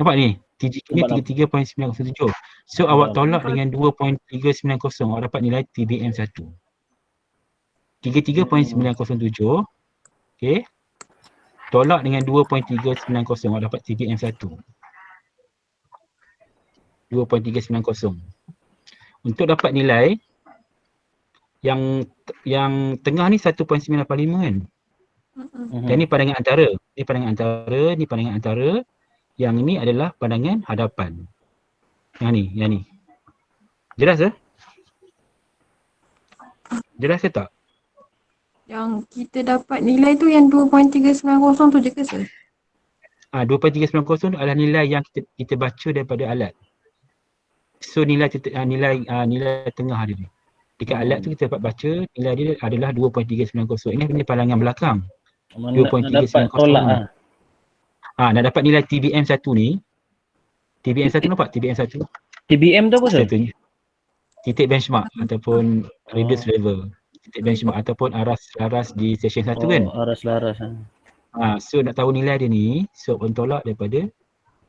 Nampak ni? TGK ni 33.907. So awak tolak dengan 2.390, awak dapat nilai TBM 1. 33.907. Okay. Tolak dengan 2.390, awak dapat TBM 1. 2.390. Untuk dapat nilai yang tengah ni 1.985 kan. Dan ni pandangan antara. Ni pandangan antara. Yang ni adalah pandangan hadapan. Yang ni. Jelas ke? Jelas ke tak? Yang kita dapat nilai tu yang 2.390 tu je ke sir? 2.390 adalah nilai yang kita baca daripada alat. So nilai tengah dia ni. Dekat alat tu kita dapat baca nilai dia adalah 2.390. Ini pandangan belakang. Nak dapat tolak lah. Nak dapat nilai TBM 1 ni. TBM 1 nampak? TBM 1. TBM tu apa sir? Titik benchmark ataupun reduce level. Titik benchmark ataupun aras di session 1 kan. Aras-laras. So nak tahu nilai dia ni, so on tolak daripada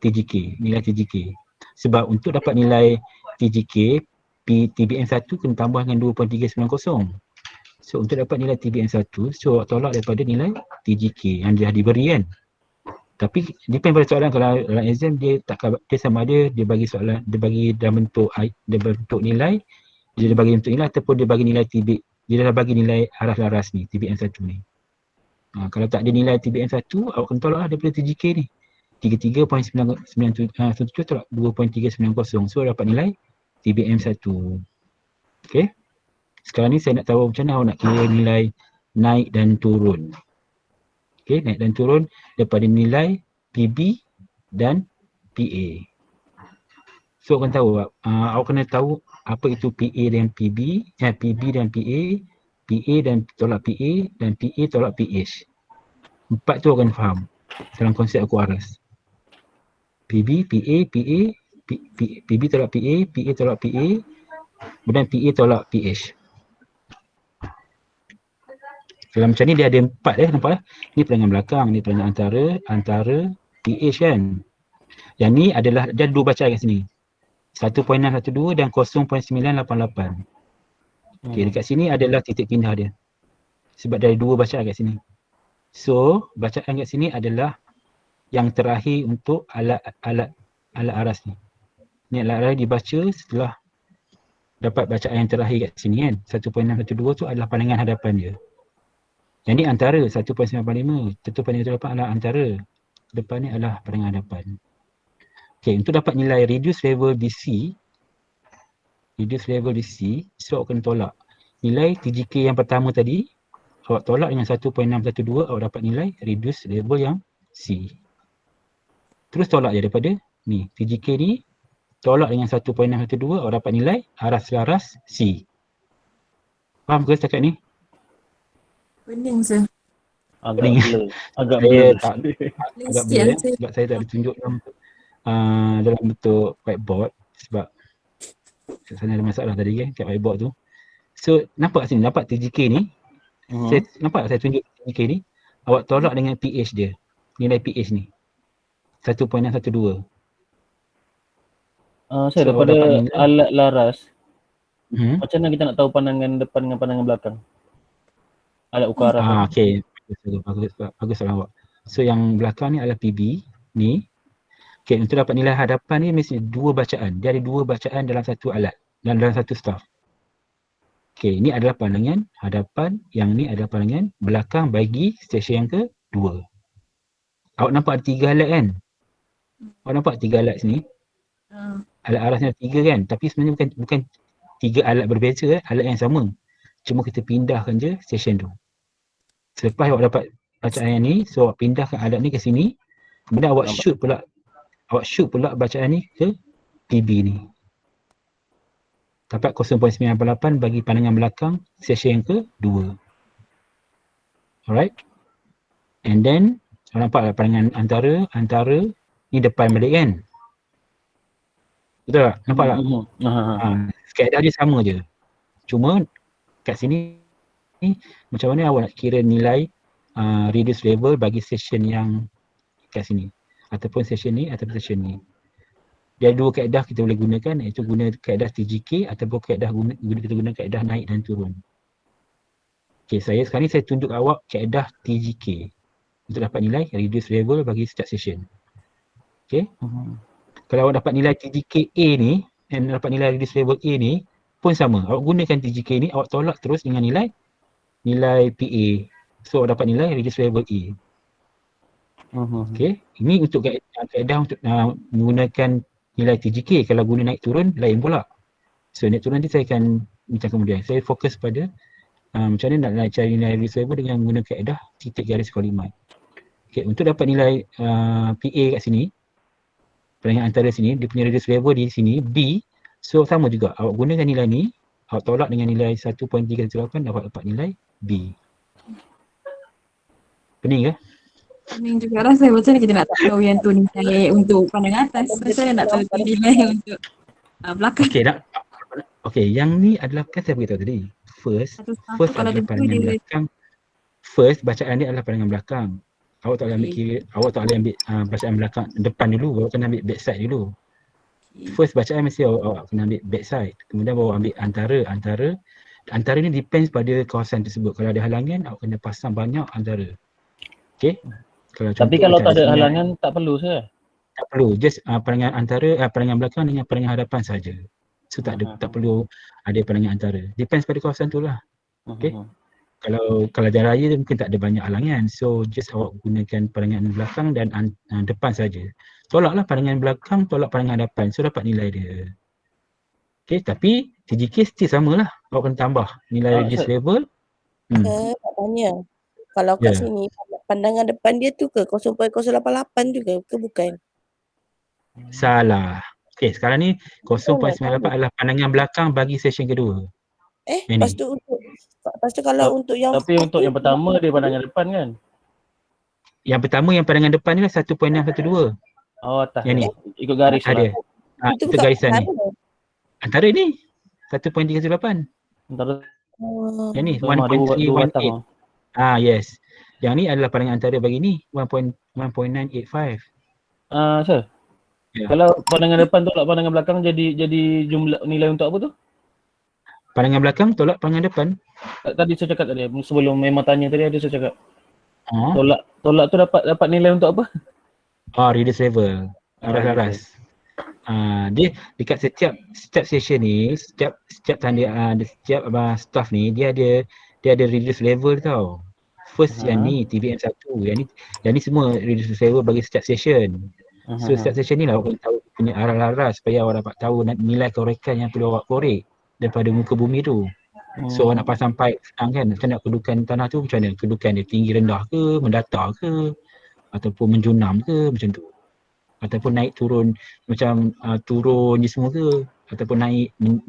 TGK, nilai TGK. Sebab untuk dapat nilai TGK, TBM 1 kena tambah dengan 2.390. So untuk dapat nilai TBM 1, so tolak daripada nilai TGK yang dah diberi kan. Tapi depend pada soalan. Kalau dalam exam dia sama ada dia bagi soalan, dia bagi dalam bentuk nilai, dia bagi bentuk nilai ataupun dia bagi nilai dia dah bagi nilai aras-laras ni, TBM 1 ni. Kalau tak ada nilai TBM 1, awak kena tolak daripada TGK ni. 33.997 tolak 2.390. So dapat nilai TBM 1. Okay. Sekarang ni saya nak tahu macam mana awak nak kira nilai naik dan turun. Okay, naik dan turun daripada nilai PB dan PA. So awak kena tahu, awak kena tahu apa itu PA dan PB, PB dan PA, PA dan tolak PA dan PA tolak PH. 4 tu awak kena faham dalam konsep aku aras. PB, PA, PA, PB tolak PA, PA tolak PA, kemudian PA tolak PH. Dalam macam ni dia ada 4 nampak Ni pandangan belakang, ni pandangan antara PH kan. Yang ni adalah dia 2 bacaan kat sini. 1.612 dan 0.988. Okey, dekat sini adalah titik pindah dia. Sebab ada 2 bacaan kat sini. So, bacaan kat sini adalah yang terakhir untuk alat aras ni. Ni alat aras dibaca setelah dapat bacaan yang terakhir kat sini kan. 1.612 tu adalah pandangan hadapan dia. Yang ni antara 1.985. Tentu pandangan hadapan adalah antara. Depan ni adalah pandangan hadapan. Okey, untuk dapat nilai reduce level DC, so awak kena tolak. Nilai TGK yang pertama tadi, awak tolak dengan 1.612, awak dapat nilai reduce level yang C. Terus tolak je daripada ni. TGK ni, tolak dengan 1.612, awak dapat nilai aras-laras C. Faham ke setakat ni? Pening sir. Agak blur. Agak Saya blur. agak blur sebab saya tak ada tunjuk dalam bentuk whiteboard sebab sana ada masalah tadi kan kat whiteboard tu. So nampak kat sini, nampak TGK ni. Nampak saya tunjuk TGK ni. Awak tolak dengan PH dia. Nilai PH ni. 1.612. Saya daripada alat laras. Macam mana kita nak tahu pandangan depan dengan pandangan belakang? Alat ukur arah tu. Okey. Bagus soalan awak. So yang belakang ni adalah PB ni. Okey, untuk dapat nilai hadapan ni mesti dua bacaan. Dia ada dua bacaan dalam satu alat dan dalam satu staff. Okey, ini adalah pandangan hadapan, yang ni adalah pandangan belakang bagi stesen yang kedua. Awak nampak ada 3 alat kan? Awak nampak 3 alat sini? Alat arasnya ada 3 kan? Tapi sebenarnya bukan 3 alat berbeza, alat yang sama. Cuma kita pindahkan je stesen tu. Selepas awak dapat bacaan yang ni, so awak pindahkan alat ni ke sini. Kemudian awak shoot pula bacaan ni ke PB ni. Dapat 0.98 bagi pandangan belakang stesen yang kedua. Alright. And then awak nampak pandangan antara ni depan balik kan? Betul tak? Nampak tak? Kaedah dia sama je. Cuma kat sini ni macam mana awak nak kira nilai reduce level bagi session yang kat sini, ataupun session ni ataupun session ni. Dia ada dua kaedah kita boleh gunakan, iaitu guna kaedah TGK ataupun kita guna kaedah naik dan turun. Okey, sekarang ni saya tunjuk awak kaedah TGK untuk dapat nilai reduce level bagi setiap session. Okey. Kalau awak dapat nilai TGK A ni dan dapat nilai reduce level A ni pun sama. Awak gunakan TGK ni, awak tolak terus dengan nilai PA. So awak dapat nilai reduce level A. Okey, ini untuk kaedah untuk menggunakan nilai TGK. Kalau guna naik turun lain pula. So naik turun nanti saya akan bincang kemudian. Saya fokus pada macam mana nak cari nilai reduce level dengan menggunakan kaedah titik garis kolimat. Okey, untuk dapat nilai PA kat sini, pandangan antara sini, dia punya reduce level di sini B. So sama juga, awak gunakan nilai ni, awak tolak dengan nilai 1.318, awak dapat nilai B. Pening ke? Pening juga rasa. Macam mana kita nak tahu yang tu nilai untuk pandangan atas? Macam mana nak tahu tu nilai untuk belakang? Okey, yang ni adalah kan saya beritahu tadi. First adalah pandangan belakang. First bacaan dia adalah pandangan belakang. Awak tak boleh ambil kiri, awak tak boleh ambil bacaan belakang depan dulu, awak kena ambil back side dulu. First bacaan mesti awak kena ambil back side. Kemudian bawa ambil antara ni depends pada kawasan tersebut. Kalau ada halangan, awak kena pasang banyak antara. Okey. Tapi kalau tak ada halangan tak perlu saya. Tak perlu, just pandangan antara pandangan belakang dengan pandangan hadapan saja. So tak perlu ada pandangan antara. Depends pada kawasan tu lah. Okey. Kalau jalan raya tu mungkin tak ada banyak halangan. So just awak gunakan pandangan belakang dan depan saja. Tolaklah pandangan belakang, tolak pandangan hadapan. So dapat nilai dia. Okey, tapi TGK still samalah. Awak kena tambah nilai reduce level. Nak tanya. Kalau kat sini pandangan depan dia tu ke 0.088 juga ke bukan? Salah. Okey, sekarang ni 0.98 adalah pandangan belakang bagi session kedua. Lepas tu kalau untuk yang tapi untuk yang pertama dia pandangan depan kan? Yang pertama yang pandangan depan ni lah 1.612. Oh, atas. Yang ni. Ikut garis ada. Itu garisan ni. Antara ni 1.318. Antara yang ni 1.318. Yes. Yang ni adalah pandangan antara bagi ni 1.985. Sir. Yeah. Kalau pandangan depan tolak pandangan belakang jadi jumlah nilai untuk apa tu? Pandangan belakang tolak pandangan depan. Tadi saya cakap tadi sebelum memang tanya tadi ada saya cakap. Tolak tu dapat nilai untuk apa? Reduce level. Aras-aras. Dia dekat setiap session ni, setiap tanda setiap staff ni dia ada reduce level tau. First yang ni TBM 1, yang ni semua reduce level bagi setiap session. So setiap session ni lah awak tahu punya aras-aras supaya awak dapat tahu nilai korekan yang perlu awak korek daripada muka bumi tu. So awak nak pasang pipe senang kan, macam nak kedudukan tanah tu macam mana? Kedudukan dia tinggi rendah ke, mendatar ke, ataupun menjunam ke, macam tu. Ataupun naik turun macam turun je semua ke, ataupun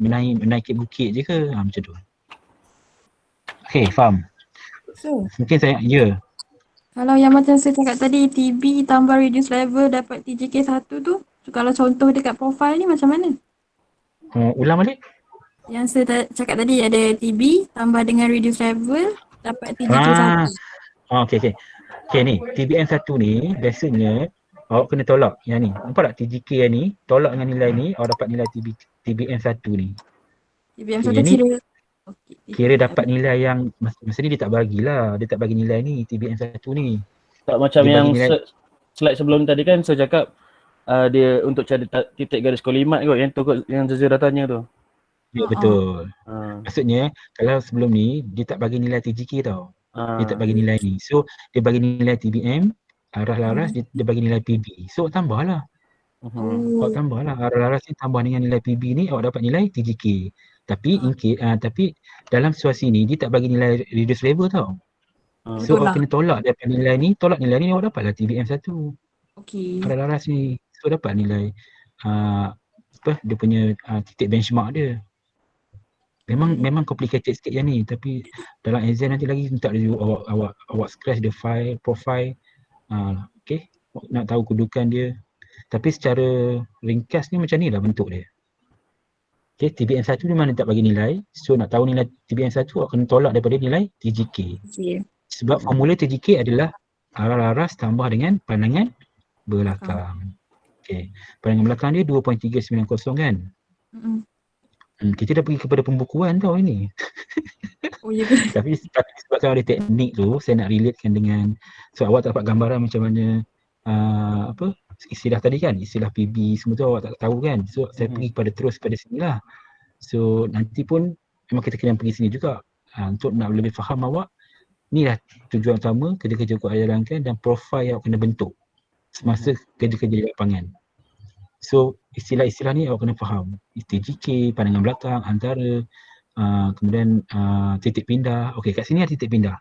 menaiki bukit je ke, macam tu. Okay, faham? So, mungkin saya, kalau yang macam saya cakap tadi, TB tambah reduce level dapat TGK 1 tu, kalau contoh dekat profile ni macam mana? Ulang balik. Yang saya cakap tadi ada TB tambah dengan reduce level dapat TGK 1. Okay ni, TBM 1 ni biasanya awak kena tolak yang ni. Nampak tak TGK yang ni, tolak dengan nilai ni, awak dapat nilai TBM 1 ni. TBM Okay, satu yang ni kira. Okey. kira dapat nilai yang masa ni dia tak bagilah. Dia tak bagi nilai ni TBM 1 ni. Tak macam Dia yang bagi nilai slide sebelum tadi kan saya cakap dia untuk cari titik garis kolimat kot, yang tu kot yang Zazira tanya tu. Ya betul. Ha. Maksudnya kalau sebelum ni dia tak bagi nilai TGK tau. Dia tak Ha. bagi nilai ni. So dia bagi nilai TBM, arah laras dia bagi nilai PB. So awak tambah lah. Awak tambah lah. Arah laras ni tambah dengan nilai PB ni awak dapat nilai TGK. Tapi tapi dalam situasi ni dia tak bagi nilai reduce level tau. So Betul awak lah. kena tolak daripada nilai ni, tolak nilai ni awak dapatlah TBM 1. Okey. Arah laras ni. So dapat nilai dia punya titik benchmark dia. Memang complicated sikit yang ni, tapi dalam exam nanti lagi minta dia awak scratch the file, profile. Okay, nak tahu kedudukan dia. Tapi secara ringkas ni macam ni lah bentuk dia. Okay, TBM 1 ni mana tak bagi nilai. So nak tahu nilai TBM 1 awak kena tolak daripada nilai TGK. Okey. Sebab formula TGK adalah arah laras tambah dengan pandangan belakang. Okay, pandangan belakang dia 2.390 kan. Kita dah pergi kepada pembukuan tau ini. Oh ya ke? Tapi sebabkan ada teknik tu, saya nak relatekan dengan awak tak dapat gambaran macam mana istilah tadi kan, istilah PB semua tu awak tak tahu kan. So saya pergi pada sini lah. So nanti pun memang kita kena pergi sini juga untuk nak lebih faham awak. Ni lah tujuan utama kerja-kerja awak jalankan dan profil yang awak kena bentuk semasa kerja-kerja di lapangan. So istilah-istilah ni awak kena faham. TGK, pandangan belakang, antara, kemudian titik pindah. Okey, kat sini ada titik pindah.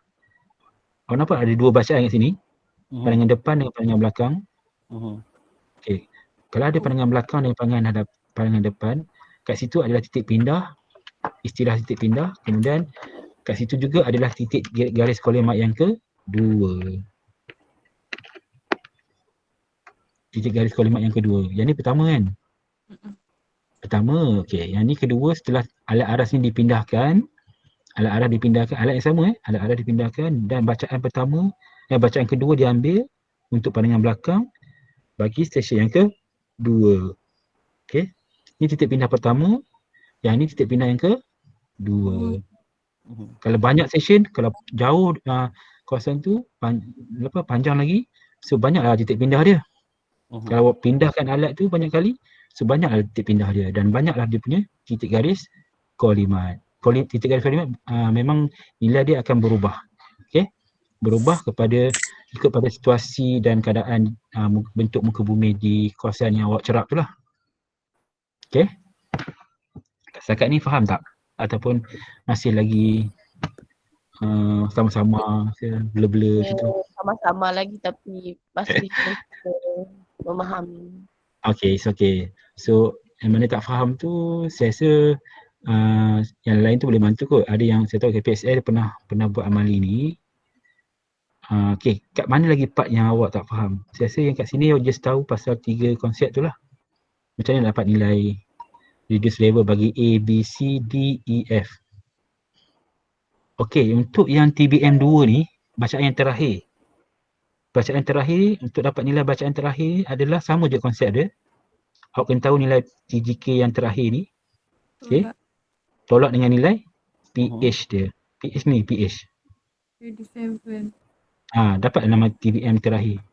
Awak nampak ada dua bacaan kat sini. Pandangan depan dengan pandangan belakang. Okey. Kalau ada pandangan belakang dan pandangan depan, kat situ adalah titik pindah, istilah titik pindah. Kemudian kat situ juga adalah titik garis kolimat yang kedua. Titik garis kolimat yang kedua. Yang ni pertama kan? Pertama, okey. Yang ni kedua setelah alat aras ni dipindahkan. Alat aras dipindahkan, alat yang sama alat aras dipindahkan dan bacaan pertama, bacaan kedua diambil untuk pandangan belakang bagi stesen yang kedua. Okey. Ni titik pindah pertama, yang ni titik pindah yang kedua. Kalau banyak session, kalau jauh kawasan tu panjang lagi, so banyaklah titik pindah dia. Kalau pindahkan alat tu banyak kali, so banyaklah titik pindah dia dan banyaklah dia punya titik garis kolimat. Titik garis kolimat memang nilai dia akan berubah. Okey? Berubah ikut pada situasi dan keadaan bentuk muka bumi di kawasan yang awak cerap tu lah. Okey? Setakat ni faham tak? Ataupun masih lagi sama-sama blur-blur macam tu? Sama-sama lagi tapi masih kita memahami. Okay, it's okay. So yang mana tak faham tu saya rasa yang lain tu boleh bantu kot. Ada yang saya tahu KPSL pernah buat amali ni. Okay, kat mana lagi part yang awak tak faham? Saya rasa yang kat sini awak just tahu pasal 3 konsep tu lah. Macam mana dapat nilai reduce level bagi A, B, C, D, E, F. Okay, untuk yang TBM 2 ni, bacaan yang terakhir. Bacaan terakhir, untuk dapat nilai bacaan terakhir adalah sama je konsep dia. Awak kena tahu nilai TGK yang terakhir ni. Okay. Tolak dengan nilai PH dia. PH ni, PH. Dapat nama TBM terakhir.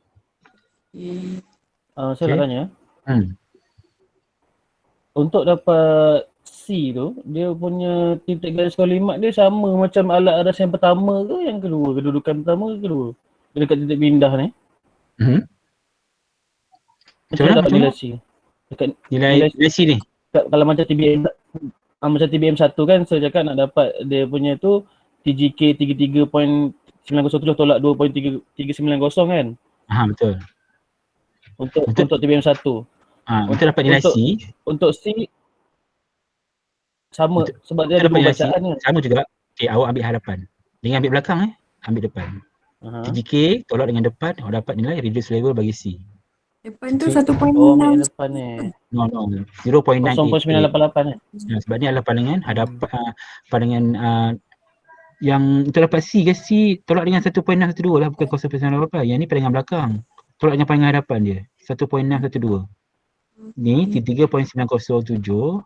Saya nak tanya. Untuk dapat C tu, dia punya titik garis kolimat dia sama macam alat aras yang pertama ke yang kedua? Kedudukan pertama ke kedua? Dia dekat titik pindah ni. Macam mana dapat nilai C? Dekat nilai C ni? Kalau macam TBM macam TBM 1 kan saya cakap nak dapat dia punya tu TGK 33.907 tolak 2.390 kan? Betul. Untuk TBM 1. Untuk dapat nilai C. Untuk C sama sebab dia ada dua bacaan kan? Sama juga. Okay, awak ambil hadapan. Dengan ambil belakang ambil depan. TGK tolak dengan depan, awak dapat nilai reduce level bagi C. Depan tu 1.6. Oh, ambil depan ni. No. 0.988. Sebab ni adalah pandangan pandangan yang untuk dapat C ke C tolak dengan 1.612 lah, bukan 0.988. Yang ni pandangan belakang. Tolak dengan pandangan hadapan dia. 1.612. Ni 3.907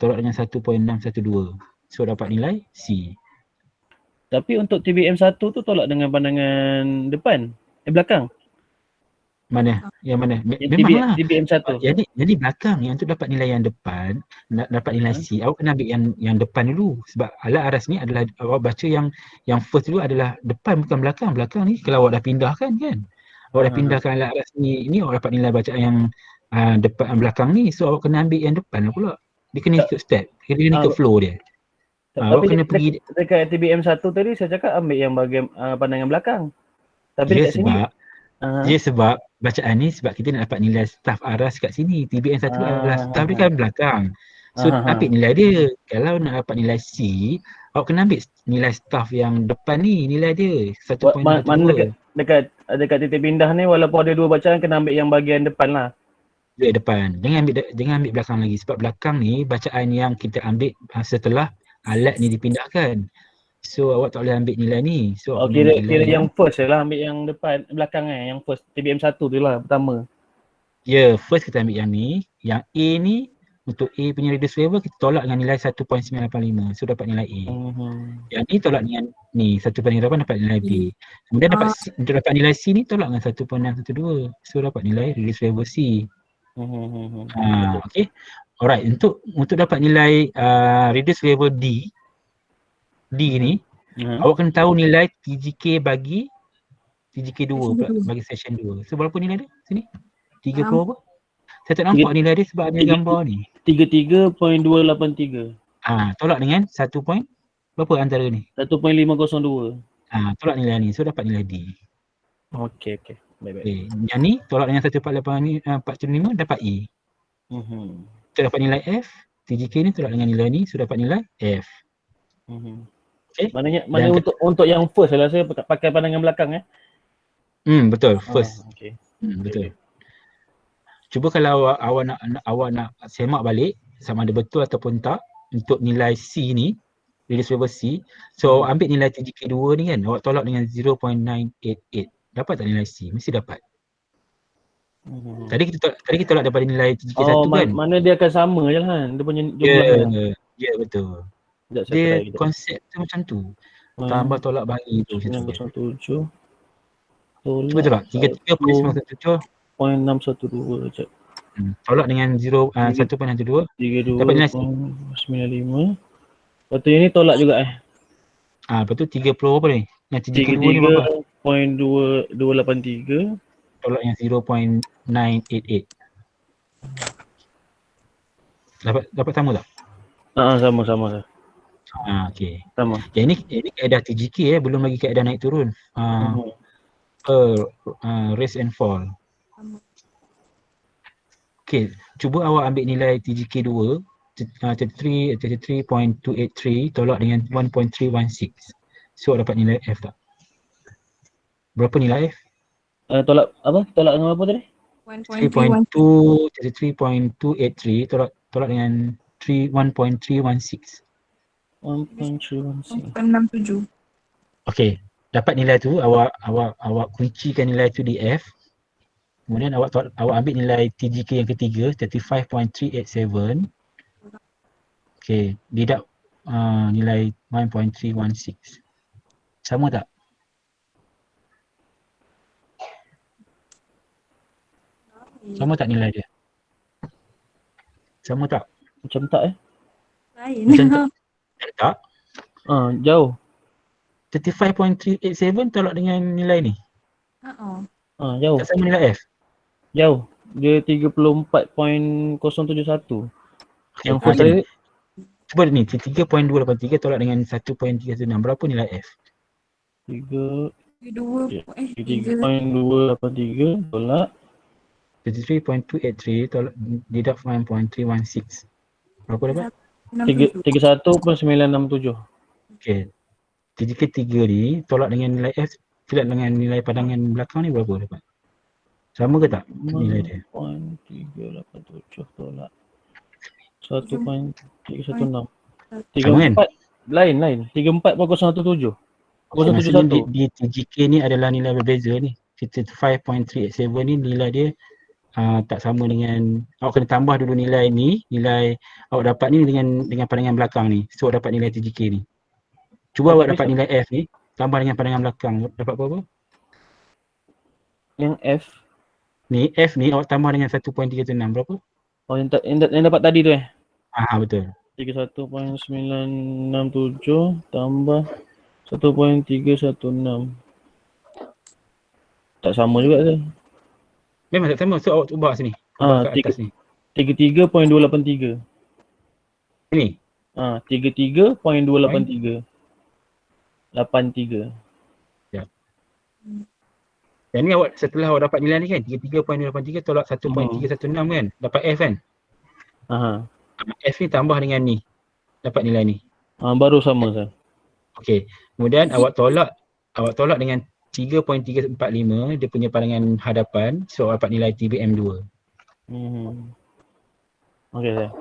tolak dengan 1.612. So dapat nilai C. Tapi untuk TBM 1 tu tolak dengan pandangan depan. Belakang. Mana? Yang mana? Yang Memanglah. TBM 1. Jadi belakang yang untuk dapat nilai yang depan, nak dapat nilai C, awak kena ambil yang depan dulu. Sebab alat aras ni adalah awak baca yang first dulu adalah depan bukan belakang. Belakang ni kalau awak dah pindahkan kan. Awak dah pindahkan alat aras ni awak dapat nilai bacaan yang depan belakang ni. So awak kena ambil yang depan lah pula. Dia kena ikut step. Dia kena ikut flow dia. Tapi awak kena pergi dekat TBM 1 tadi saya cakap ambil yang bahagian pandangan belakang. Tapi dekat sini sebab bacaan ni sebab kita nak dapat nilai staf aras kat sini. TBM 1 adalah staf dia kan belakang. So ambil nilai dia. Kalau nak dapat nilai C, awak kena ambil nilai staf yang depan ni, nilai dia 1.12. Mana dekat titik pindah ni walaupun ada dua bacaan kena ambil yang bahagian depan lah. Dia depan. Jangan ambil belakang lagi sebab belakang ni bacaan yang kita ambil setelah alat ni dipindahkan. So awak tak boleh ambil nilai ni. So kira yang first lah ambil yang depan belakang yang first TBM 1 tu lah pertama. Ya, first kita ambil yang ni. Yang A ni untuk A punya reduce level kita tolak dengan nilai 1.985. So dapat nilai A. Yang ni tolak dengan ni 1.8 dapat nilai B. Kemudian untuk dapat nilai C ni tolak dengan 1.612. So dapat nilai reduce level C. Okay. Alright, untuk dapat nilai reduce level D ni, awak kena tahu nilai TGK bagi TGK 2 bagi session 2. So berapa nilai dia sini? 30 apa? Saya tak nampak nilai dia sebab ada gambar ni. 33.283. Tolak dengan 1. Berapa antara ni? 1.502. Tolak nilai ni. So dapat nilai D. Okey. Baik. Okay. Yang ni tolak dengan 1.485 dapat E. Kita dapat nilai F. TGK ni tolak dengan nilai ni. So dapat nilai F. Okay. Maknanya untuk yang first lah saya pakai pandangan belakang betul. First. Okay. Betul. Cuba kalau awak nak semak balik sama ada betul ataupun tak untuk nilai C ni, reduce level C. So ambil nilai TGK 2 ni kan, awak tolak dengan 0.988. Dapat tak nilai C? Mesti dapat. Tadi kita tolak daripada nilai TGK 1 kan. Mana dia akan sama je lah kan. Dia punya jumlah. Ya, betul. Dia konsep tu macam tu. Tambah tolak bagi tu macam tu. 907 cuba tolak 33.917 0.612 sekejap. Tolak dengan 1.12 dapat nilai 95. Lepas tu yang ni tolak juga lepas tu 30 apa ni? Yang 32 ni berapa? 0.283 tolak yang 0.988. Dapat sama tak? Sama. Okey. Sama. Yang ini kaedah TGK belum lagi kaedah naik turun. Raise and fall. Okey, cuba awak ambil nilai TGK 2 33.283 tolak dengan 1.316. So dapat nilai F tak? Berapa nilai F? Tolak apa? Tolak dengan apa tadi? 33.283 tolak dengan 1.316. 1.316. 1.67. Okey, dapat nilai tu awak kuncikan nilai tu di F. Kemudian awak ambil nilai TGK yang ketiga 35.387. Okey, deduct nilai 1.316. Sama tak? Sama tak nilai dia? Sama tak? Macam tak Lain. Macam tak? Jauh. 35.387 tolak dengan nilai ni. Jauh. Tak sama nilai F. Jauh. Dia 34.071. Yang first tadi cuba ni 3.283 tolak dengan 1.316. Berapa nilai F? 3.283 tolak 33.283 tolak deduct 1.316. Berapa dapat? 31.967. Okey. TGK 3 ni tolak dengan nilai F tidak dengan nilai padangan belakang ni berapa dapat? Sama ke tak nilai dia? 0.387 tolak 1.316. Sama kan? 34 lain 34.017. Maksudnya di TGK ni adalah nilai berbeza ni. 5.387 ni nilai dia tak sama dengan, awak kena tambah dulu nilai ni, nilai awak dapat ni dengan pandangan belakang ni. So awak dapat nilai TGK ni. Cuba awak tapi dapat nilai F ni, tambah dengan pandangan belakang, dapat berapa? yang F, Ni F ni awak tambah dengan 1.316, berapa? yang dapat tadi tu Betul. 31.967 tambah 1.316. Tak sama juga tu. Memang tak sama, so awak ubah sini. Ubah kat atas ni. 33.283. Ni. 33.283. 83. Yang ni awak setelah awak dapat nilai ni kan, 33.283 tolak 1.316 kan, dapat F kan. F ni tambah dengan ni, dapat nilai ni. Baru sama sah. Okey, kemudian awak tolak dengan 3.345 dia punya pandangan hadapan, so awak dapat nilai TBM 2. Okey sah.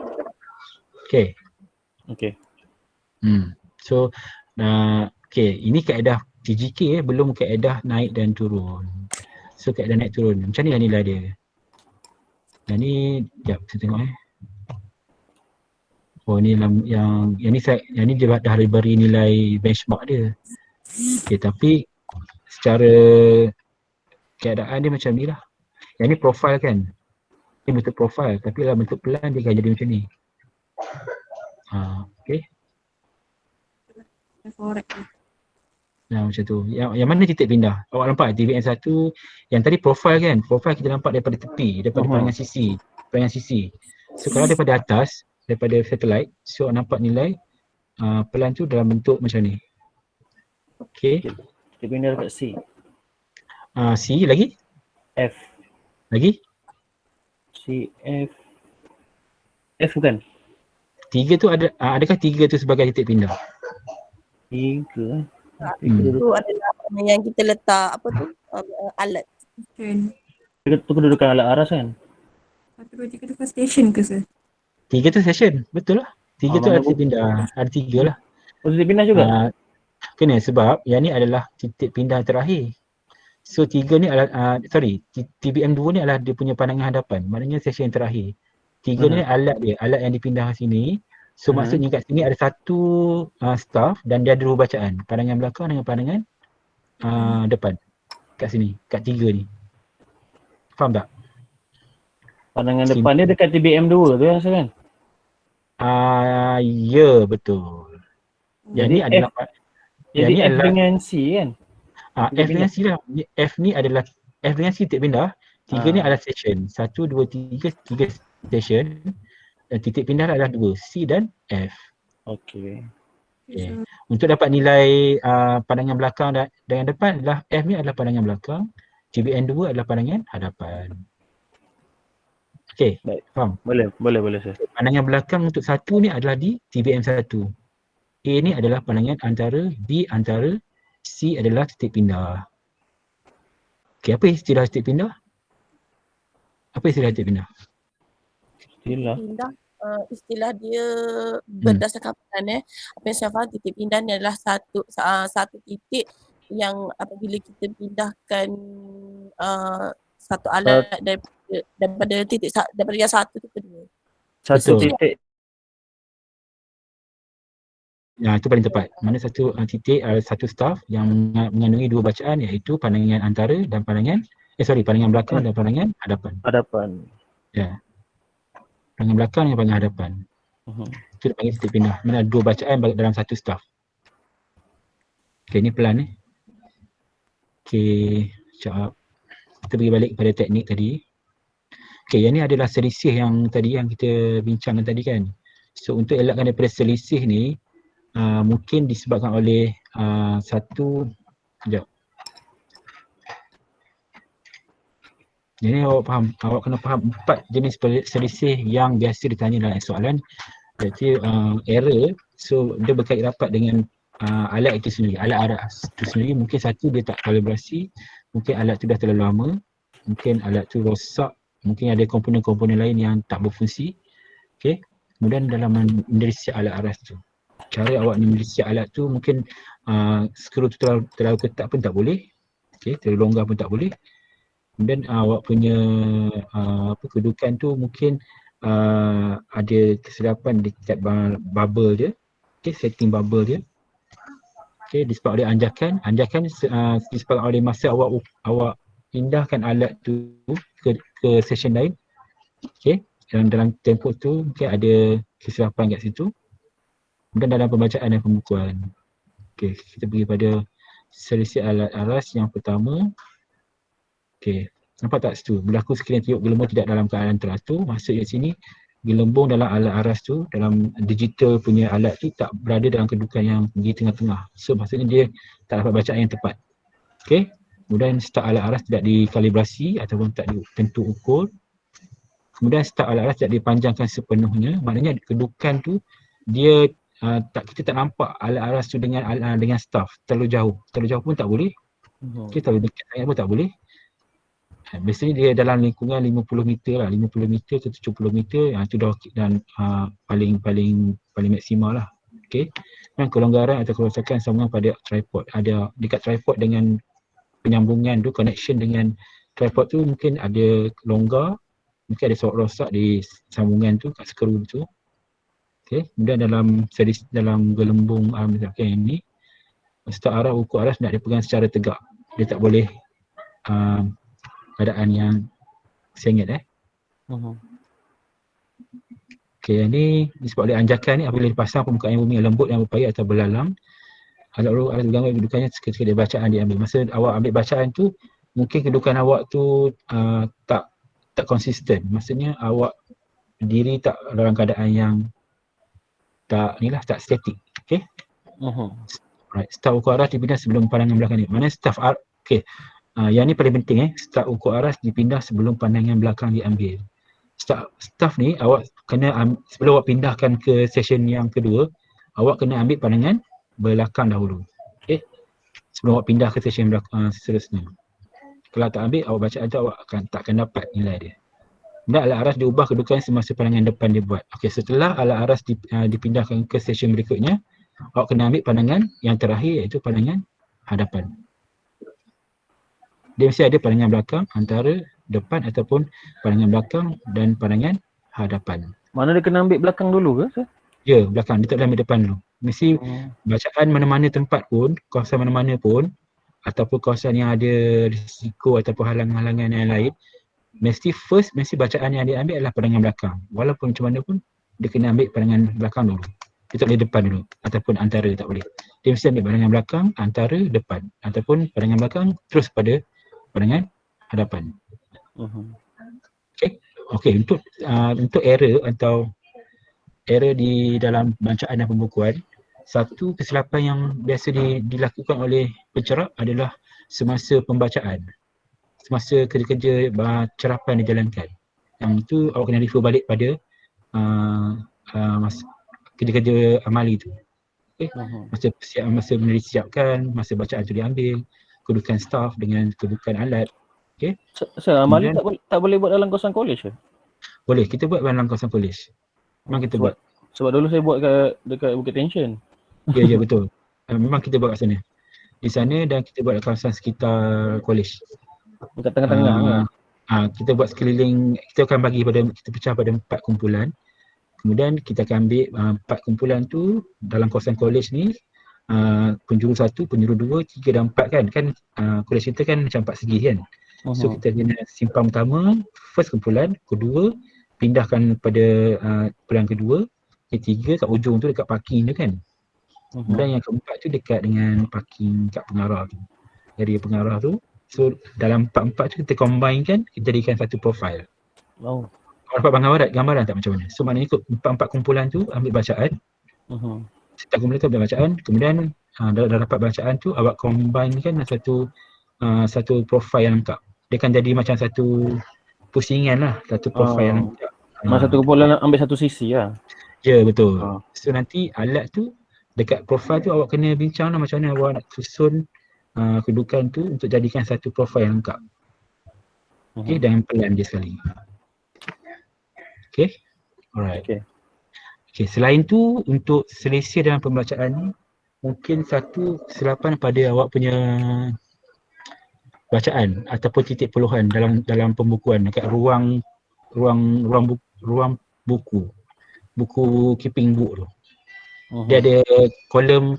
Okey. So okey, ini kaedah TGK belum kaedah naik dan turun. So kaedah naik turun, macam ni lah nilai dia. Yang ni, sekejap saya tengok Oh ni yang ni dia dah beri nilai benchmark dia. Okey, tapi secara keadaan dia macam ni lah. Yang ni profile kan. Ini bentuk profile, tapi dalam bentuk pelan dia akan jadi macam ni. Okey. Macam tu. Yang mana titik pindah? Awak nampak TBM 1 yang tadi profile kan? Profile kita nampak daripada tepi, daripada pandangan sisi. So kalau daripada atas, daripada satellite, so awak nampak nilai pelan tu dalam bentuk macam ni. Okey. Kita pindah dekat C. C lagi? F. Lagi? C, F. F bukan? 3 tu adakah 3 tu sebagai titik pindah? 3. Itu adalah yang kita letak alat. Itu kedudukan alat aras kan? 1, 2, 3 tu ke station ke sir? 3 tu session, betul lah. 3 tu ada titik pindah, ada 3 lah. Titik pindah juga? Kena sebab yang ni adalah titik pindah terakhir. So 3 ni adalah, TBM 2 ni adalah dia punya pandangan hadapan, maknanya session yang terakhir. 3 ni alat dia, alat yang dipindah ke sini. So maksudnya kat sini ada satu staff dan dia ada 2 bacaan, pandangan belakang dengan pandangan depan. Kat sini, kat 3 ni. Faham tak? Pandangan depan dia dekat TBM 2 tu rasa kan? Ya, betul. Yang ni adalah jadi F dengan C kan? F dengan C lah. F ni adalah F dengan C titik pindah. 3 ni adalah session. 1, 2, 3 session. Dan titik pindah adalah 2, C dan F. Okey. Untuk dapat nilai pandangan belakang dengan depan adalah F ni adalah pandangan belakang, TBM 2 adalah pandangan hadapan. Okey, faham? Boleh sir. Pandangan belakang untuk 1 ni adalah di TBM 1. A ni adalah pandangan antara, B antara, C adalah titik pindah. Okey, apa istilah titik pindah? Apa istilah titik pindah? Istilah dia berdasarkan peran apa yang saya faham, titik pindah ni adalah satu titik yang apabila kita pindahkan satu alat daripada yang satu ke kedua. Satu titik. Itu paling tepat. Mana satu titik satu staff yang mengandungi 2 bacaan, iaitu pandangan antara dan pandangan belakang dan pandangan hadapan. Ya. Pandangan belakang dan pandangan hadapan. Itu dipanggil titik pindah. Mana 2 bacaan dalam satu staff. Okey, ni pelan Okey, sekejap. Kita pergi balik kepada teknik tadi. Okey, yang ni adalah selisih yang tadi yang kita bincangkan tadi kan. So untuk elakkan daripada selisih ni, mungkin disebabkan oleh Jadi awak kena faham 4 jenis selisih yang biasa ditanya dalam soalan, iaitu error. So dia berkait rapat dengan alat itu sendiri, alat itu sendiri. Mungkin satu dia tak kalibrasi, mungkin alat tu dah terlalu lama, mungkin alat tu rosak, mungkin ada komponen-komponen lain yang tak berfungsi. Okey, kemudian dalam memeriksa alat aras tu, cara awak memeriksa alat tu mungkin skru tu terlalu ketat pun tak boleh, terlalu longgar pun tak boleh. Kemudian awak punya kedudukan tu mungkin ada kesilapan dekat bubble dia. Okay, setting bubble dia. Okay, disebabkan oleh anjakan disebabkan oleh masa awak pindahkan alat tu ke session lain. Okay, dalam tempoh tu mungkin ada kesilapan kat situ. Kemudian dalam pembacaan dan pembukuan. Okay, kita pergi pada selisih alat aras yang pertama. Okay, nampak tak situ? Berlaku sekiranya tiup gelembung tidak dalam keadaan teratur. Maksudnya sini gelembung dalam alat aras tu, dalam digital punya alat tu tak berada dalam kedudukan yang di tengah-tengah. So maksudnya dia tak dapat bacaan yang tepat. Okay, kemudian start alat aras tidak dikalibrasi ataupun tak ditentu ukur. Kemudian start alat aras tidak dipanjangkan sepenuhnya. Maknanya kedudukan tu dia kita tak nampak alat aras tu dengan staff terlalu jauh. Terlalu jauh pun tak boleh. Okay, terlalu dekat sangat pun tak boleh. Biasanya dia dalam lingkungan 50 meter lah, 50 meter ke 70 meter, itu dah dan paling maksimal lah. Okey. Dan kelonggaran atau kerosakan sambungan pada tripod. Ada dekat tripod dengan penyambungan tu, connection dengan tripod tu mungkin ada longgar, mungkin ada rosak di sambungan tu kat skru tu. Okey. Kemudian dalam gelembung ini start arah, ukur aras nak dipegang secara tegak. Dia tak boleh keadaan yang sengit Okey, yang ni disebabkan oleh anjakan ni apabila dipasang permukaan bumi yang lembut dan berpayat atau belalang, alat bergambar kedudukannya ketika dia bacaan diambil. Masa awak ambil bacaan tu, mungkin kedudukan awak tu tak konsisten. Maksudnya awak berdiri tak dalam keadaan yang tak statik. Okey. Right. Start ukur aras dipindah sebelum pandangan belakang ni. Mana staff okey. Yang ni paling penting start ukur aras dipindah sebelum pandangan belakang diambil. Staff ni awak kena sebelum awak pindahkan ke session yang kedua, awak kena ambil pandangan belakang dahulu. Okey. Sebelum awak pindah ke session belakang seterusnya. Kalau tak ambil, awak bacaan tu awak takkan dapat nilai dia. Dan alat aras diubah kedudukan semasa pandangan depan dia buat. Okey, setelah alat aras dipindahkan ke session berikutnya, awak kena ambil pandangan yang terakhir iaitu pandangan hadapan. Dia mesti ada pandangan belakang, antara, depan ataupun pandangan belakang dan pandangan hadapan. Mana dia kena ambil belakang dulu ke? Ya, belakang. Dia tak boleh ambil depan dulu. Mesti bacaan mana-mana tempat pun, kawasan mana-mana pun, ataupun kawasan yang ada risiko ataupun halangan-halangan yang lain, mesti bacaan yang dia ambil adalah pandangan belakang. Walaupun macam mana pun, dia kena ambil pandangan belakang dulu. Dia tak boleh depan dulu ataupun antara, tak boleh. Dia mesti ambil pandangan belakang, antara, depan ataupun pandangan belakang terus pada pandangan hadapan. Okey, untuk error atau error di dalam bacaan dan pembukuan, satu kesilapan yang biasa dilakukan oleh pencerap adalah semasa pembacaan. Semasa kerja-kerja cerapan dijalankan. Yang itu awak kena refer balik pada kerja-kerja amali tu. Okay. Masa benda disiapkan, masa bacaan tu diambil, kedudukan staff dengan kedudukan alat. Okay. Amali tak boleh buat dalam kawasan college ke? Boleh, kita buat dalam kawasan college. Memang kita buat. Sebab dulu saya buat dekat Bukit Tension. Ya, betul. Memang kita buat kat sana. Di sana dan kita buat kawasan sekitar college. Dekat tengah-tengah kita buat sekeliling, kita akan kita pecah pada 4 kumpulan. Kemudian kita akan ambil 4 kumpulan tu dalam kawasan college ni, penjuru 1, penjuru 2, 3 dan 4 kan college kita kan macam 4 segi kan. So kita kena simpang pertama, first kumpulan, kedua pindahkan pada kumpulan kedua, ketiga kat ujung tu dekat parking tu kan. Kemudian yang keempat tu dekat dengan parking kat pengarah tu, area pengarah tu. So dalam 4-4 tu kita combine kan, kita jadikan satu profile. Dapat gambaran tak macam mana? So maknanya ikut 4 kumpulan tu ambil bacaan. Setiap kumpulan tu ambil bacaan, kemudian dah dapat bacaan tu awak combine kan satu profile yang lengkap. Dia akan jadi macam satu pusingan lah, satu profile yang lengkap. Satu kumpulan ambil satu sisi lah. Ya, betul. So nanti alat tu dekat profile tu awak kena bincang lah macam mana awak nak susun kedudukan tu untuk jadikan satu profile yang lengkap. Okey, dengan pelan dia sekali. Okey. Alright. Okey, selain tu untuk selesa dalam pembacaan ni, mungkin satu kesilapan pada awak punya bacaan ataupun titik peluhan dalam pembukuan dekat ruang buku keeping book tu. Dia ada kolom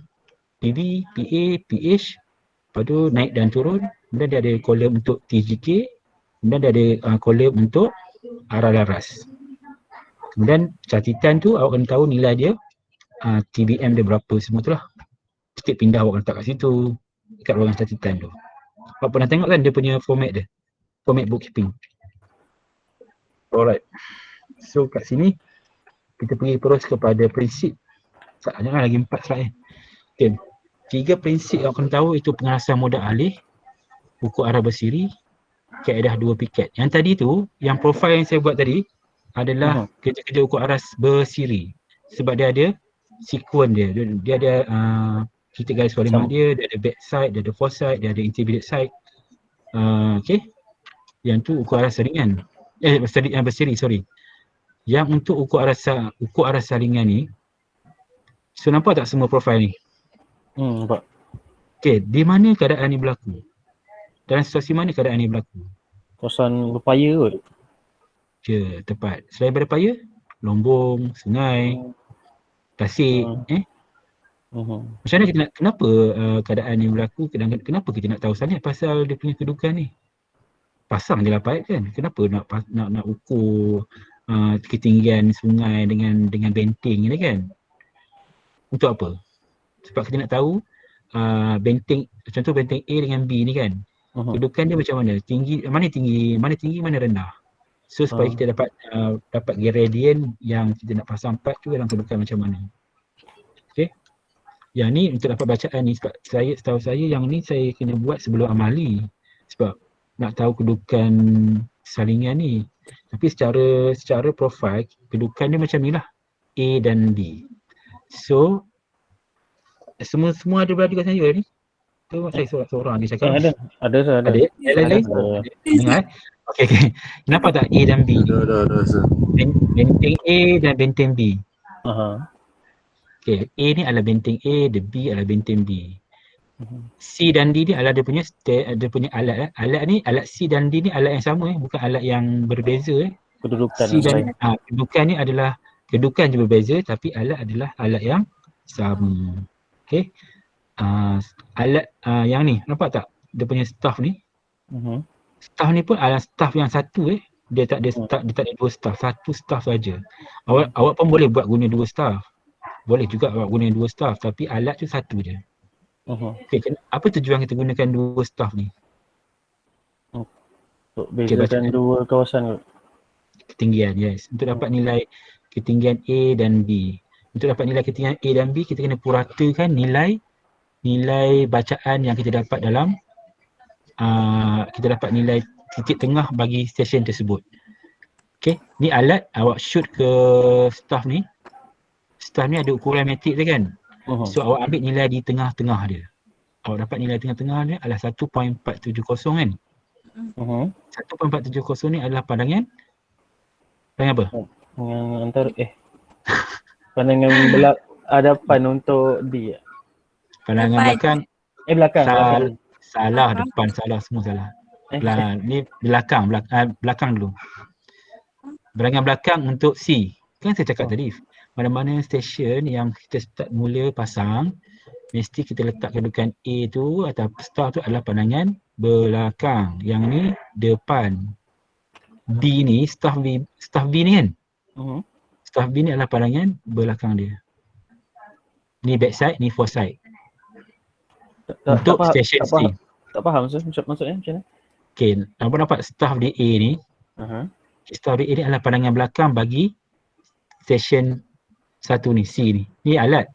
PB, PA, PH, lepas tu naik dan turun, kemudian dia ada kolom untuk TGK, kemudian dia ada kolom untuk arah laras. Kemudian catatan tu awak kena tahu nilai dia, TBM dia berapa semua tu lah. Titik pindah awak letak kat situ, dekat ruangan catatan tu. Awak pernah tengok kan dia punya format dia? Format bookkeeping. Alright. So kat sini, kita pergi terus kepada prinsip. Jangan lagi 4 slide. Okay. 3 prinsip yang kena tahu itu pengarasan modal alih, buku arah bersiri, kaedah 2 piket. Yang tadi tu, yang profil yang saya buat tadi adalah kerja-kerja ukur aras bersiri. Sebab dia ada sekuen dia. Dia ada titik garis kolimat dia ada back side, dia ada foresight, dia ada intermediate side. Okay. Yang tu ukur aras saringan. Bersiri, sorry. Yang untuk ukur aras saringan ni, so nampak tak semua profil ni? Nampak. Okay, di mana keadaan ni berlaku? Dalam situasi mana keadaan ni berlaku? Kawasan berpaya kot. Ya, tepat. Selain daripada paya, lombong, sungai, tasik, Macam mana kita nak, kenapa keadaan ni berlaku, kenapa kita nak tahu sangat pasal dia punya kedudukan ni? Pasang je lah paip kan. Kenapa nak ukur ketinggian sungai dengan benteng ni kan? Untuk apa? Sebab kita nak tahu benteng, contoh benteng A dengan B ni kan. Kedudukan dia macam mana? Mana rendah. So supaya kita dapat gradient yang kita nak pasang pipe tu dalam kedudukan macam mana. Okay. Yang ni untuk dapat bacaan ni, sebab setahu saya yang ni saya kena buat sebelum amali. Sebab nak tahu kedudukan saringan ni. Tapi secara profil, kedudukan dia macam ni lah. A dan B. So, semua ada berada kat saya ni. Tu saya seorang dia cakap. Ada. Lain. Dengar. Okay. Kenapa tak A dan B? Dah. Benteng A dan benteng B. Okay, A ni adalah benteng A, the B adalah benteng B. C dan D ni adalah dia punya alat. Alat ni, alat C dan D ni alat yang sama bukan alat yang berbeza. Kedudukan C dan kedudukan ni adalah kedudukan je berbeza tapi alat adalah alat yang sama. Okay. Alat yang ni, nampak tak? Dia punya staff ni. Staff ni pun adalah staff yang satu Dia tak ada dua staff, satu staff saja. Awak pun boleh buat guna dua staff. Boleh juga awak guna dua staff tapi alat tu satu je. Okay, apa tujuan kita gunakan dua staff ni? Untuk bezakan dua kawasan kot. Ketinggian, yes. Untuk dapat nilai ketinggian A dan B. Untuk dapat nilai ketinggian A dan B, kita kena puratakan nilai bacaan yang kita dapat dalam kita dapat nilai titik tengah bagi stesen tersebut. Okay, ni alat awak shoot ke staff ni. Staff ni ada ukuran metrik dia kan. So awak ambil nilai di tengah-tengah dia. Awak dapat nilai tengah-tengah dia adalah 1.470 kan. 1.470 ni adalah pandangan apa? Yang antara pandangan hadapan untuk D. Pandangan belakang. Belakang. Salah, depan salah, semua salah. Ni belakang dulu. Pandangan belakang untuk C. Kan saya cakap tadi, mana-mana stesen yang kita start mula pasang, mesti kita letak kedudukan A tu atau staff tu adalah pandangan belakang. Yang ni depan. B ni, staff B ni kan? Staff B ni adalah pandangan belakang dia. Ni backside, ni foresight. Untuk stesen C. Tak faham maksudnya macam mana? Okay, nampak staff di A ni. Staff di A ni adalah pandangan belakang bagi stesen 1 ni, C ni. Ni alat.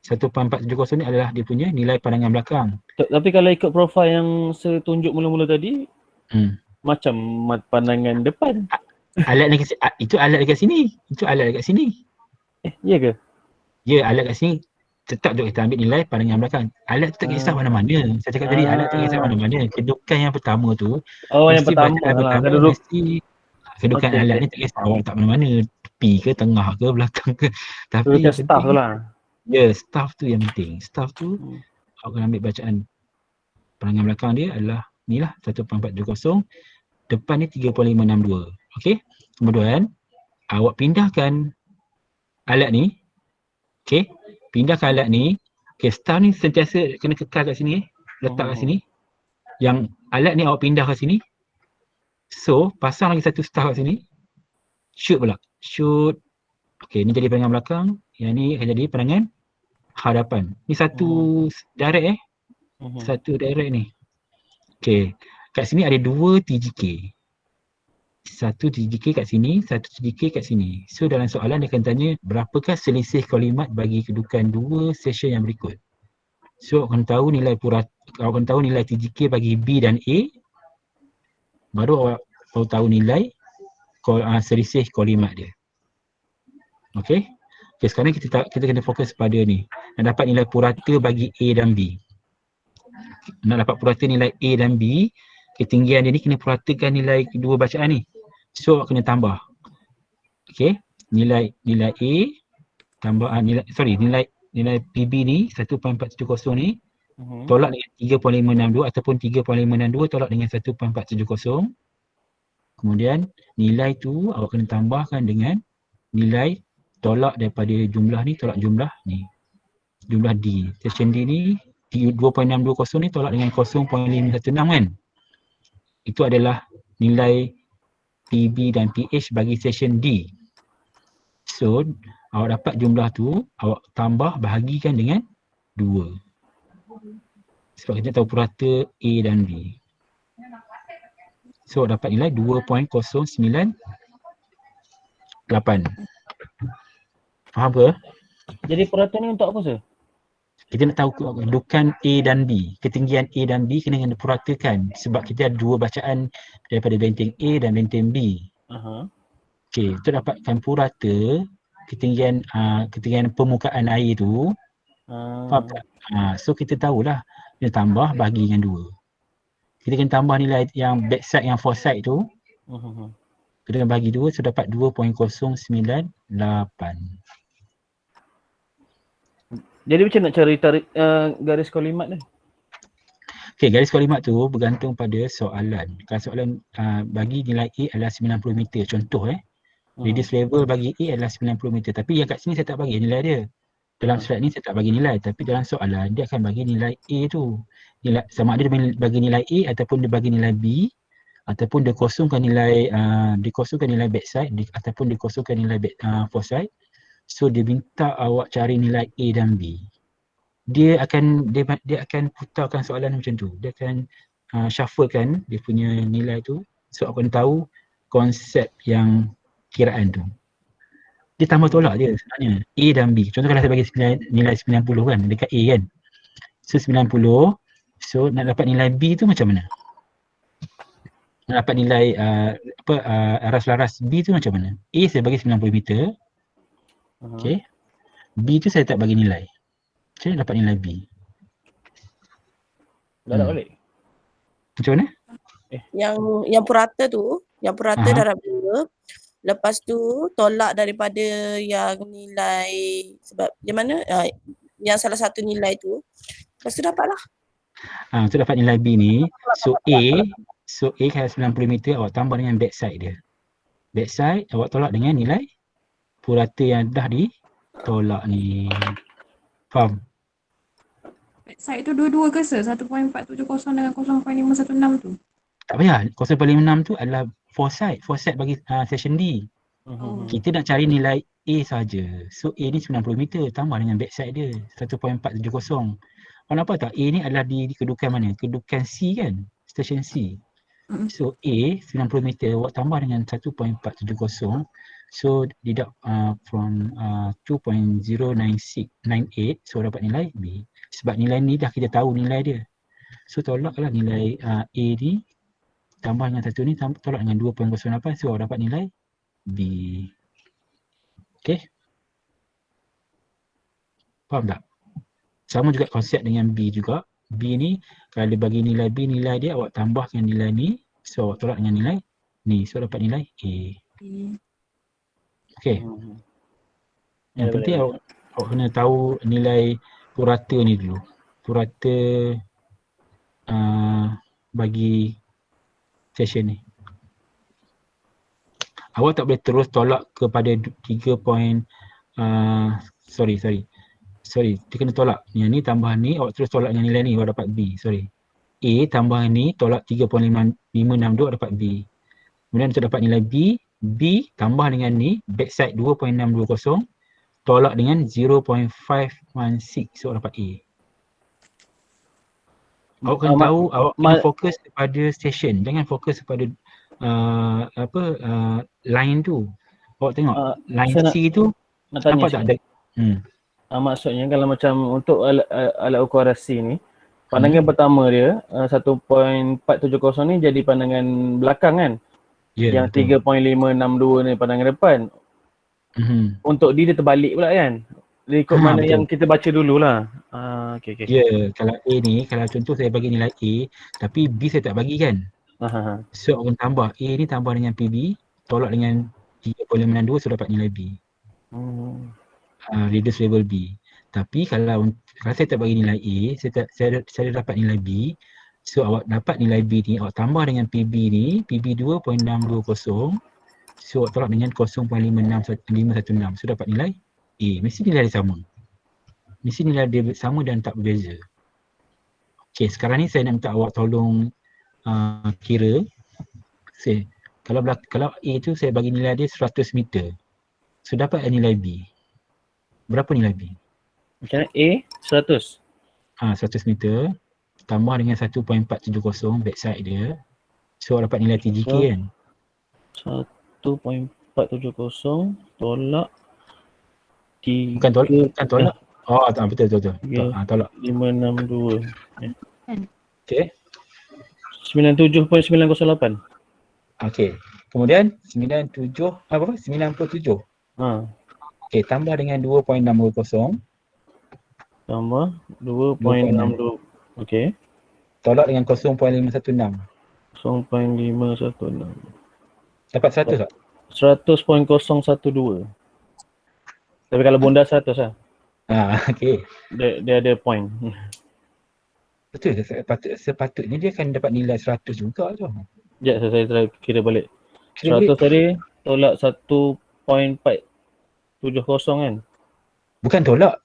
1.470 ni adalah dia punya nilai pandangan belakang. Tapi kalau ikut profil yang saya tunjuk mula-mula tadi, macam pandangan depan. Itu alat dekat sini. Itu alat dekat sini. Ya ke? Ya, alat kat sini. Tetap kita ambil nilai pandangan belakang. Alat tu tak kisah mana-mana. Saya cakap tadi, alat tak kisah mana-mana. Kedudukan yang pertama tu. Yang pertama mesti kedudukan alat ni tak kisah awak letak mana-mana. Tepi ke, tengah ke, belakang ke. Tapi yang staff tu lah. Ya, staff tu yang penting. Staff tu, awak kena ambil bacaan. Pandangan belakang dia adalah Ni lah 1.470. Depan ni 3562. Okey. Kemudian awak pindahkan alat ni. Okey. Pindahkan alat ni. Okey, star ni sentiasa kena kekal kat sini. Letak kat sini. Yang alat ni awak pindah kat sini. So, pasang lagi satu star kat sini. Shoot pula. Shoot. Okey, ni jadi perangan belakang. Yang ni akan jadi perangan hadapan. Ni satu direct Satu direct ni. Okey. Kat sini ada 2 TGK. Satu TGK kat sini, satu TGK kat sini. So dalam soalan dia akan tanya berapakah selisih kolimat bagi kedudukan 2 stesen yang berikut. So awak akan tahu nilai awak akan tahu nilai TGK bagi B dan A. Baru awak tahu nilai selisih kolimat dia. Okey. Okey, sekarang kita kena fokus pada ni. Nak dapat nilai purata bagi A dan B. Nak dapat purata nilai A dan B, ketinggian dia ni kena puratakan nilai kedua bacaan ni. So awak kena tambah. Okey, nilai A tambah nilai PB ni 1.470 ni tolak dengan 3.562 ataupun 3.562 tolak dengan 1.470. Kemudian nilai tu awak kena tambahkan dengan nilai tolak daripada jumlah ni, tolak jumlah ni. Jumlah D. Stesen D ni 2.620 ni tolak dengan 0.516 kan. Itu adalah nilai PB dan PH bagi stesen D. So, awak dapat jumlah tu, awak tambah bahagikan dengan 2. Sebab kita tahu purata A dan B. So, awak dapat nilai 2.098. Faham ke? Jadi purata ni untuk apa sir? Kita nak tahu kedudukan A dan B. Ketinggian A dan B kena dipuratakan sebab kita ada 2 bacaan daripada benteng A dan benteng B. Okey, untuk dapatkan purata ketinggian permukaan air tu. Faham tak? So kita tahulah kita tambah bahagi dengan 2. Kita kena tambah nilai yang backside yang foresight tu. Kita kena bagi 2 so dapat 2.098. Jadi macam nak cari garis kolimat ni? Okey, garis kolimat tu bergantung pada soalan. Kalau soalan bagi nilai A adalah 90 meter, contoh radius level bagi A adalah 90 meter. Tapi yang kat sini saya tak bagi nilai dia. Dalam slide ni saya tak bagi nilai, tapi dalam soalan dia akan bagi nilai A tu. Nilai, sama ada dia bagi nilai A ataupun dia bagi nilai B, ataupun dia kosongkan nilai backside ataupun dia kosongkan nilai foresight. So dia minta awak cari nilai A dan B. Dia akan putarkan soalan macam tu. Dia akan shufflekan dia punya nilai tu. So awak akan tahu konsep yang kiraan tu. Dia tambah tolak je sebenarnya. A dan B. Contoh kalau saya bagi nilai 90 kan dekat A kan. So 90. So nak dapat nilai B tu macam mana? Nak dapat nilai aras-laras B tu macam mana? A saya bagi 90 meter. Okay. B tu saya tak bagi nilai. Macam mana dapat nilai B? Dah tak balik? Macam mana? Yang purata tu, darab 2. Lepas tu tolak daripada yang nilai sebab yang mana? Yang salah satu nilai tu. Lepas tu dapatlah. Untuk dapat nilai B ni, so A kalau 90 meter awak tambah dengan backside dia. Backside awak tolak dengan nilai purata yang dah ditolak ni. Faham? Backside tu dua-dua ke sir? 1.470 dengan 0.516 tu? Tak payah. 0.56 tu adalah foresight bagi session D. Kita nak cari nilai A saja. So A ni 90 meter tambah dengan backside dia 1.470. Kenapa tak? A ni adalah di kedudukan mana? Kedudukan C kan? Stesen C. So A 90 meter awak tambah dengan 1.470. So deduct from 2.09698 so dapat nilai B. Sebab nilai ni dah kita tahu nilai dia. So tolaklah nilai A ni tambah dengan satu ni tolak dengan 2.08 so dapat nilai B. Okey. Faham tak? Sama juga konsep dengan B juga. B ni kalau dia bagi nilai B, nilai dia awak tambahkan nilai ni so awak tolak dengan nilai ni so dapat nilai A. Okey. Yang penting awak kena tahu nilai purata ni dulu. Purata bagi session ni. Awak tak boleh terus tolak kepada 3 point, sorry, dia kena tolak. Yang ni tambah ni, awak terus tolak yang nilai ni, awak dapat B, sorry. A tambah ni, tolak 3.562, awak dapat B. Kemudian untuk dapat nilai B, B tambah dengan ni, backside 2.620, tolak dengan 0.516, so awak dapat A. Awak kena tahu, awak kena fokus kepada session, jangan fokus kepada line tu. Awak tengok, line C tu, nak tanya nampak tak ada? Maksudnya kalau macam untuk alat ukur RC ni, pandangan pertama dia 1.470 ni jadi pandangan belakang kan? Yeah, yang 3.562 ni pandangan depan. Untuk dia terbalik pula kan? Dia ikut mana betul. yang kita baca dululah. Okay. Ya, kalau A ni, kalau contoh saya bagi nilai A, tapi B saya tak bagi kan? So awak kena tambah, A ni tambah dengan PB, tolak dengan 3.562, so dapat nilai B. Reduce level B. Tapi kalau saya tak bagi nilai A, saya dapat nilai B. So awak dapat nilai B ni, awak tambah dengan PB ni, PB 2.620. So awak tolak dengan 0.516, so dapat nilai A. Mesti nilai dia sama. Mesti nilai dia sama dan tak berbeza. Okay, sekarang ni saya nak minta awak tolong kira. Kalau A tu saya bagi nilai dia 100 meter. So dapat nilai B. Berapa nilai B? Macam mana? A 100? 100 meter tambah dengan 1.470 backside dia. So dapat nilai TGK kan? 1.470 tolak 3. Bukan tolak. Tak, betul. Tolak 562. Okay. 97.908. Okay. Kemudian 97. Okay, tambah dengan 2.620. Tambah 2.62. Okay. Tolak dengan 0.516. 0.516. Dapat 100 tak? 100.012. Tapi kalau bunda 100 lah. Okay. Dia ada point. Betul, sepatutnya dia akan dapat nilai 100 juga tu. Sekejap saya try kira balik. Kira 100 balik. tadi tolak 1.470 kan? Bukan tolak.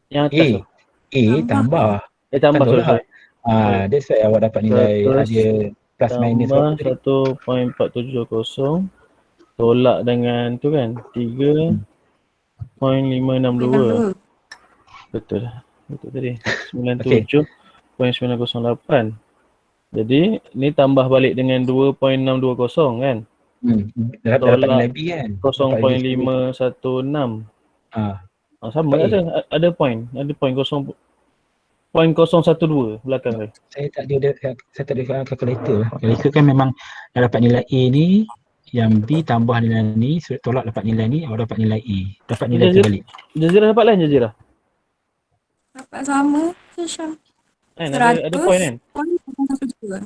Yang atas tu. A tambah. Tambah Bukan tolak. That's why awak dapat nilai 100 ada plus minus tambah berapa tadi? 1.470 tolak dengan tu kan 3.562. Betul tadi 97.908. Jadi ni tambah balik dengan 2.620 kan? Dapat nilai B kan? 0.516. Sama A. ada point 0.012 belakang tu. Saya tak ada kalkulator. Kalkulator kan memang dah dapat nilai A ni, yang B tambah nilai ni, tolak dapat nilai ni, awak dapat nilai A. Dapat nilai terbalik. Jazirah dapat lah Jazirah. Dapat sama, Syam. Kan ada point kan? 0.012.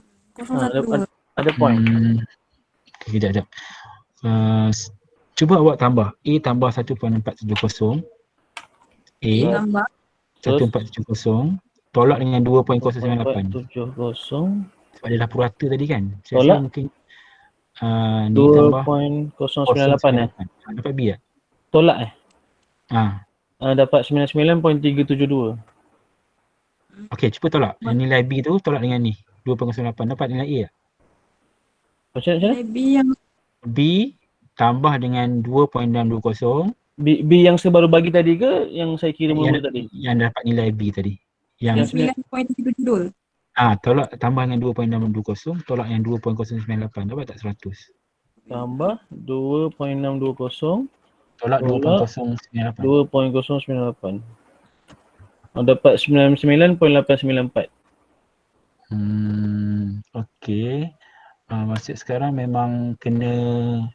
Ada point. Sekejap. Cuba awak tambah. A tambah 1.470. A Tambah 1.470. Tolak dengan 2.098. 470. Sebab dia dah purata tadi kan? Tolak? Mungkin ni tambah 2.098 dapat B tak? Tolak dapat 99.372. Okey, cuba tolak. Yang nilai B tu tolak dengan ni. 2.08 dapat nilai A tak? Macam mana? B tambah dengan 2.620. B yang saya baru bagi tadi ke yang saya kira mula tadi? Yang dapat nilai B tadi. Yang 9.372. Tolak tambah dengan 2.620, tolak yang 2.098, dapat tak 100? Tambah 2.620 tolak 2.098. 2.098. Dapat 99.894. Okey. Maksud sekarang memang kena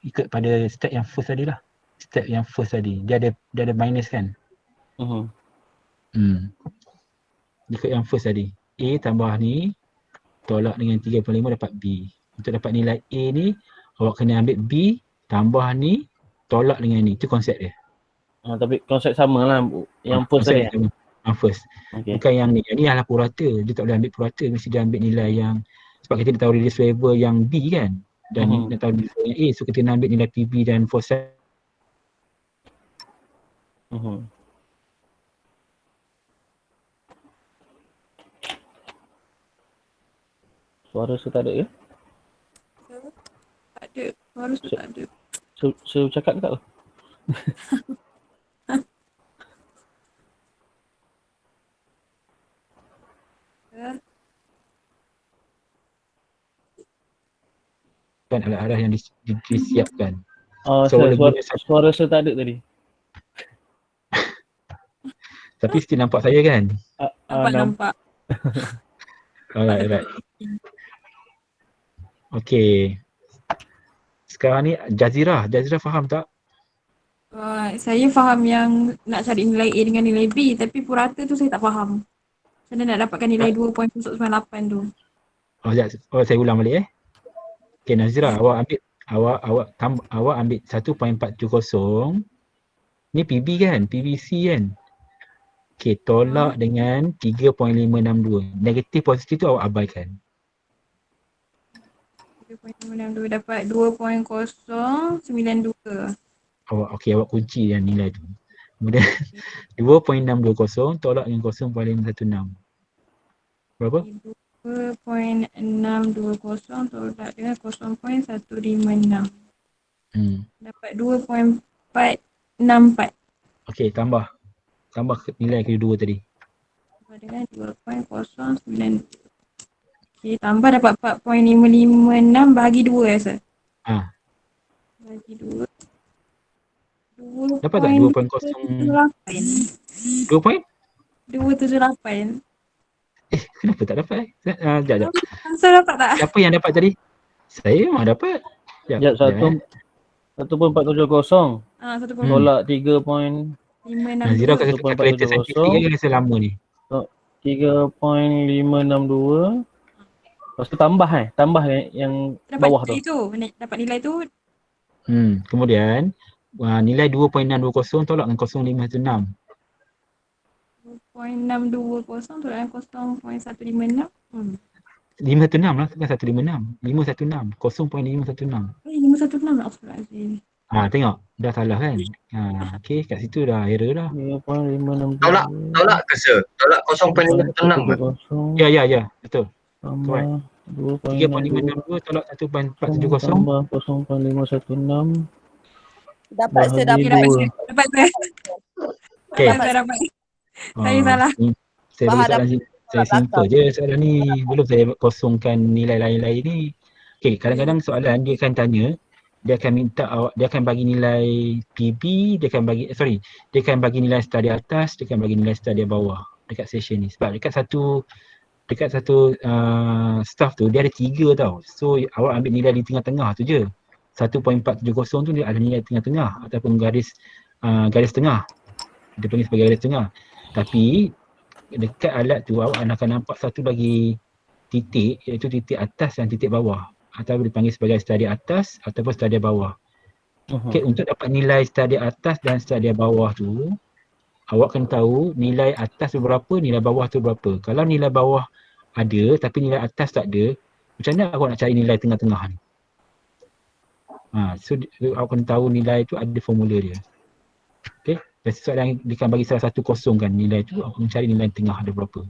ikut pada step yang first tadi lah. Step yang first tadi. Dia ada minus kan? Ikut yang first tadi. A tambah ni, tolak dengan 3.5 dapat B. Untuk dapat nilai A ni, awak kena ambil B, tambah ni, tolak dengan ni. Itu konsep dia. Tapi konsep sama lah yang first tadi. First. Okay. Bukan yang ni. Yang ni adalah purata. Dia tak boleh ambil purata. Mesti dia ambil nilai yang sebab kita dah tahu release waiver yang B kan, dan dah tahu release waiver yang A, so kita nak ambil nilai PB dan foresight. Suara saya tak ada ya? Tak ada. Suara tu tak ada. Saya cakap dekat lah. Kan arah yang disiapkan. Suara saya tak ada tadi. Tapi still nampak saya kan? Nampak. Alright. Okay. Sekarang ni Jazira faham tak? Saya faham yang nak cari nilai A dengan nilai B, tapi purata tu saya tak faham. Macam mana nak dapatkan nilai 2.98 tu? Saya ulang balik Okay, Nazira, awak ambil 1.470. Ni PB kan? PBC kan? Okay, tolak dengan 3.562. Negatif positif tu awak abaikan. 3.562 dapat 2.092. Awak kunci yang nilai tu. Kemudian 2.620 tolak dengan 0.516. Berapa? 2.620 tolak dengan 0.156. Dapat 2.464. Okey, tambah nilai kedua tadi. Dengan 2.092. Okey, tambah dapat 4.556 bahagi 2 ya, Sir? Bahagi 2. Dapat tak 2.0? 2.278. Kenapa tak dapat? Sekejap. Sir dapat tak? Siapa yang dapat tadi? Saya memang dapat. Sekejap, 1.470 tolak 3.562. Nazira kata kalkulator saintifik yang rasa lama ni. 3.562. Lepas tu tambah yang bawah tu. Dapat nilai tu. Kemudian nilai 2.620 tolak dengan 0.516. 2.620 tolak dengan 0.156. 516 lah, bukan 156. 516. 0.516. 516 Astagfirullahaladzim. Tengok, dah salah kan? Okey, kat situ dah error dah. 3.562. Tolak ke sir? Tolak 0.516 ke? Ya, betul. Tambah 3.562 tolak 1.470. Tambah 0.516. Dapat saya dapat. Dapat saya. Okey. Dapat. Saya salah. Saya bagi soalan saya simple je soalan ni. Belum saya kosongkan nilai lain-lain ni. Okey, kadang-kadang soalan dia akan tanya, dia akan minta awak, dia akan bagi nilai PB, dia akan bagi nilai study atas, dia akan bagi nilai study bawah dekat session ni. Sebab dekat satu staff tu dia ada 3 tau. So awak ambil nilai di tengah-tengah tu je. 1.470 tu dia ada nilai tengah-tengah ataupun garis tengah. Dia panggil sebagai garis tengah. Tapi dekat alat tu awak akan nampak satu lagi titik, iaitu titik atas dan titik bawah. Atau dipanggil sebagai stadium atas ataupun stadium bawah. Okay, untuk dapat nilai stadium atas dan stadium bawah tu, awak kena tahu nilai atas tu berapa, nilai bawah tu berapa. Kalau nilai bawah ada tapi nilai atas tak ada, macam mana awak nak cari nilai tengah-tengah ni? So awak kena tahu nilai tu ada formula dia. Okay, dan soalan dia akan bagi salah satu kosong kan nilai tu, awak kena cari nilai tengah ada berapa.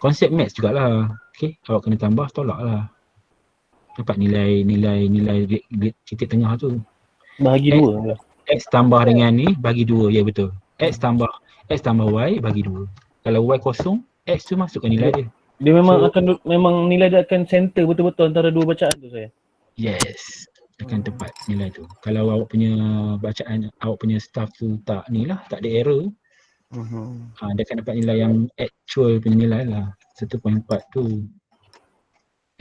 Konsep maths jugalah. Okay, awak kena tambah, tolak lah. Dapat nilai titik tengah tu. Bahagi 2 lah. X tambah dengan ni bagi 2, ya betul. X tambah Y bagi 2. Kalau Y kosong, X tu masukkan nilai dia. Dia memang nilai dia akan center betul-betul antara dua bacaan tu saya. Yes. Akan tepat nilai tu. Kalau awak punya bacaan, awak punya staff tu tak ada error. Dia akan dapat nilai yang actual punya nilai lah. 1.4 tu.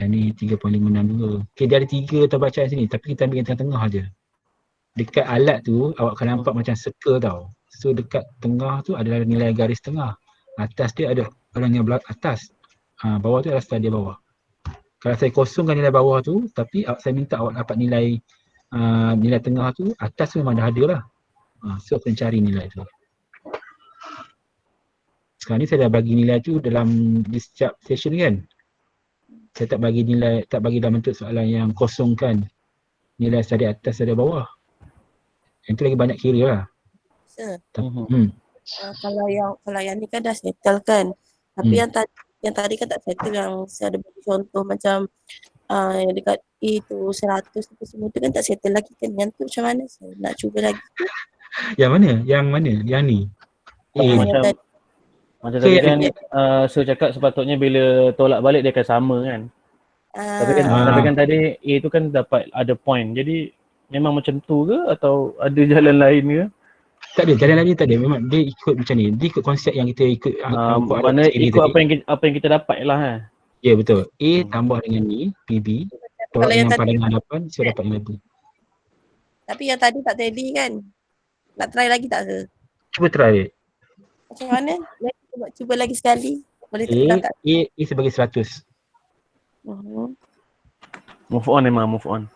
Yang ni 3.562. Okay, dia ada 3 bacaan sini tapi kita ambil yang tengah-tengah je. Dekat alat tu awak akan nampak macam circle tau. So dekat tengah tu adalah nilai garis tengah. Atas dia ada yang atas. Bawah tu adalah stadium bawah. Kalau saya kosongkan nilai bawah tu, tapi saya minta awak dapat nilai tengah tu, atas tu memang dah ada lah. So akan cari nilai tu. Sekarang ni saya dah bagi nilai tu dalam di setiap session kan. saya tak bagi nilai, tak bagi dalam bentuk soalan yang kosongkan nilai study atas study bawah. Yang tu lagi banyak kira lah. Sir, kalau yang ni kan dah settle kan. Tapi yang tadi kan tak settle, yang saya ada bagi contoh macam yang dekat A tu 100 tu semua tu kan tak settle lagi kan. Yang tu macam mana sir? Nak cuba lagi tu? Yang mana? Yang mana? Yang ni? Yang Macam tadi. macam So, tadi yang- kan so cakap sepatutnya bila tolak balik dia akan sama kan. Tapi kan tadi A tu kan dapat ada point. Jadi memang macam tu ke atau ada jalan lain ke? Tak ada, jalan lain tak ada. Memang dia ikut macam ni. Dia ikut konsep yang kita ikut. Mana ikut apa yang kita dapat lah kan. Ya betul. A tambah dengan ni, PB. Kalau Tolak yang dengan tadi, pandangan 8, so dapat yang lebih. tapi yang tadi tak tally kan. Nak try lagi tak sir? Cuba try. Macam mana? Cuba lagi sekali. Boleh tak? A sebagai 100. Move on memang move on.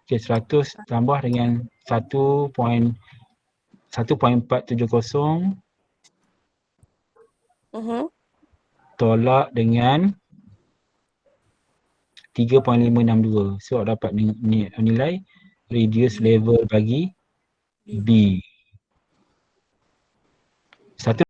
Okay, 100 tambah dengan 1.470 tolak dengan 3.562. So dapat nilai reduce level bagi B.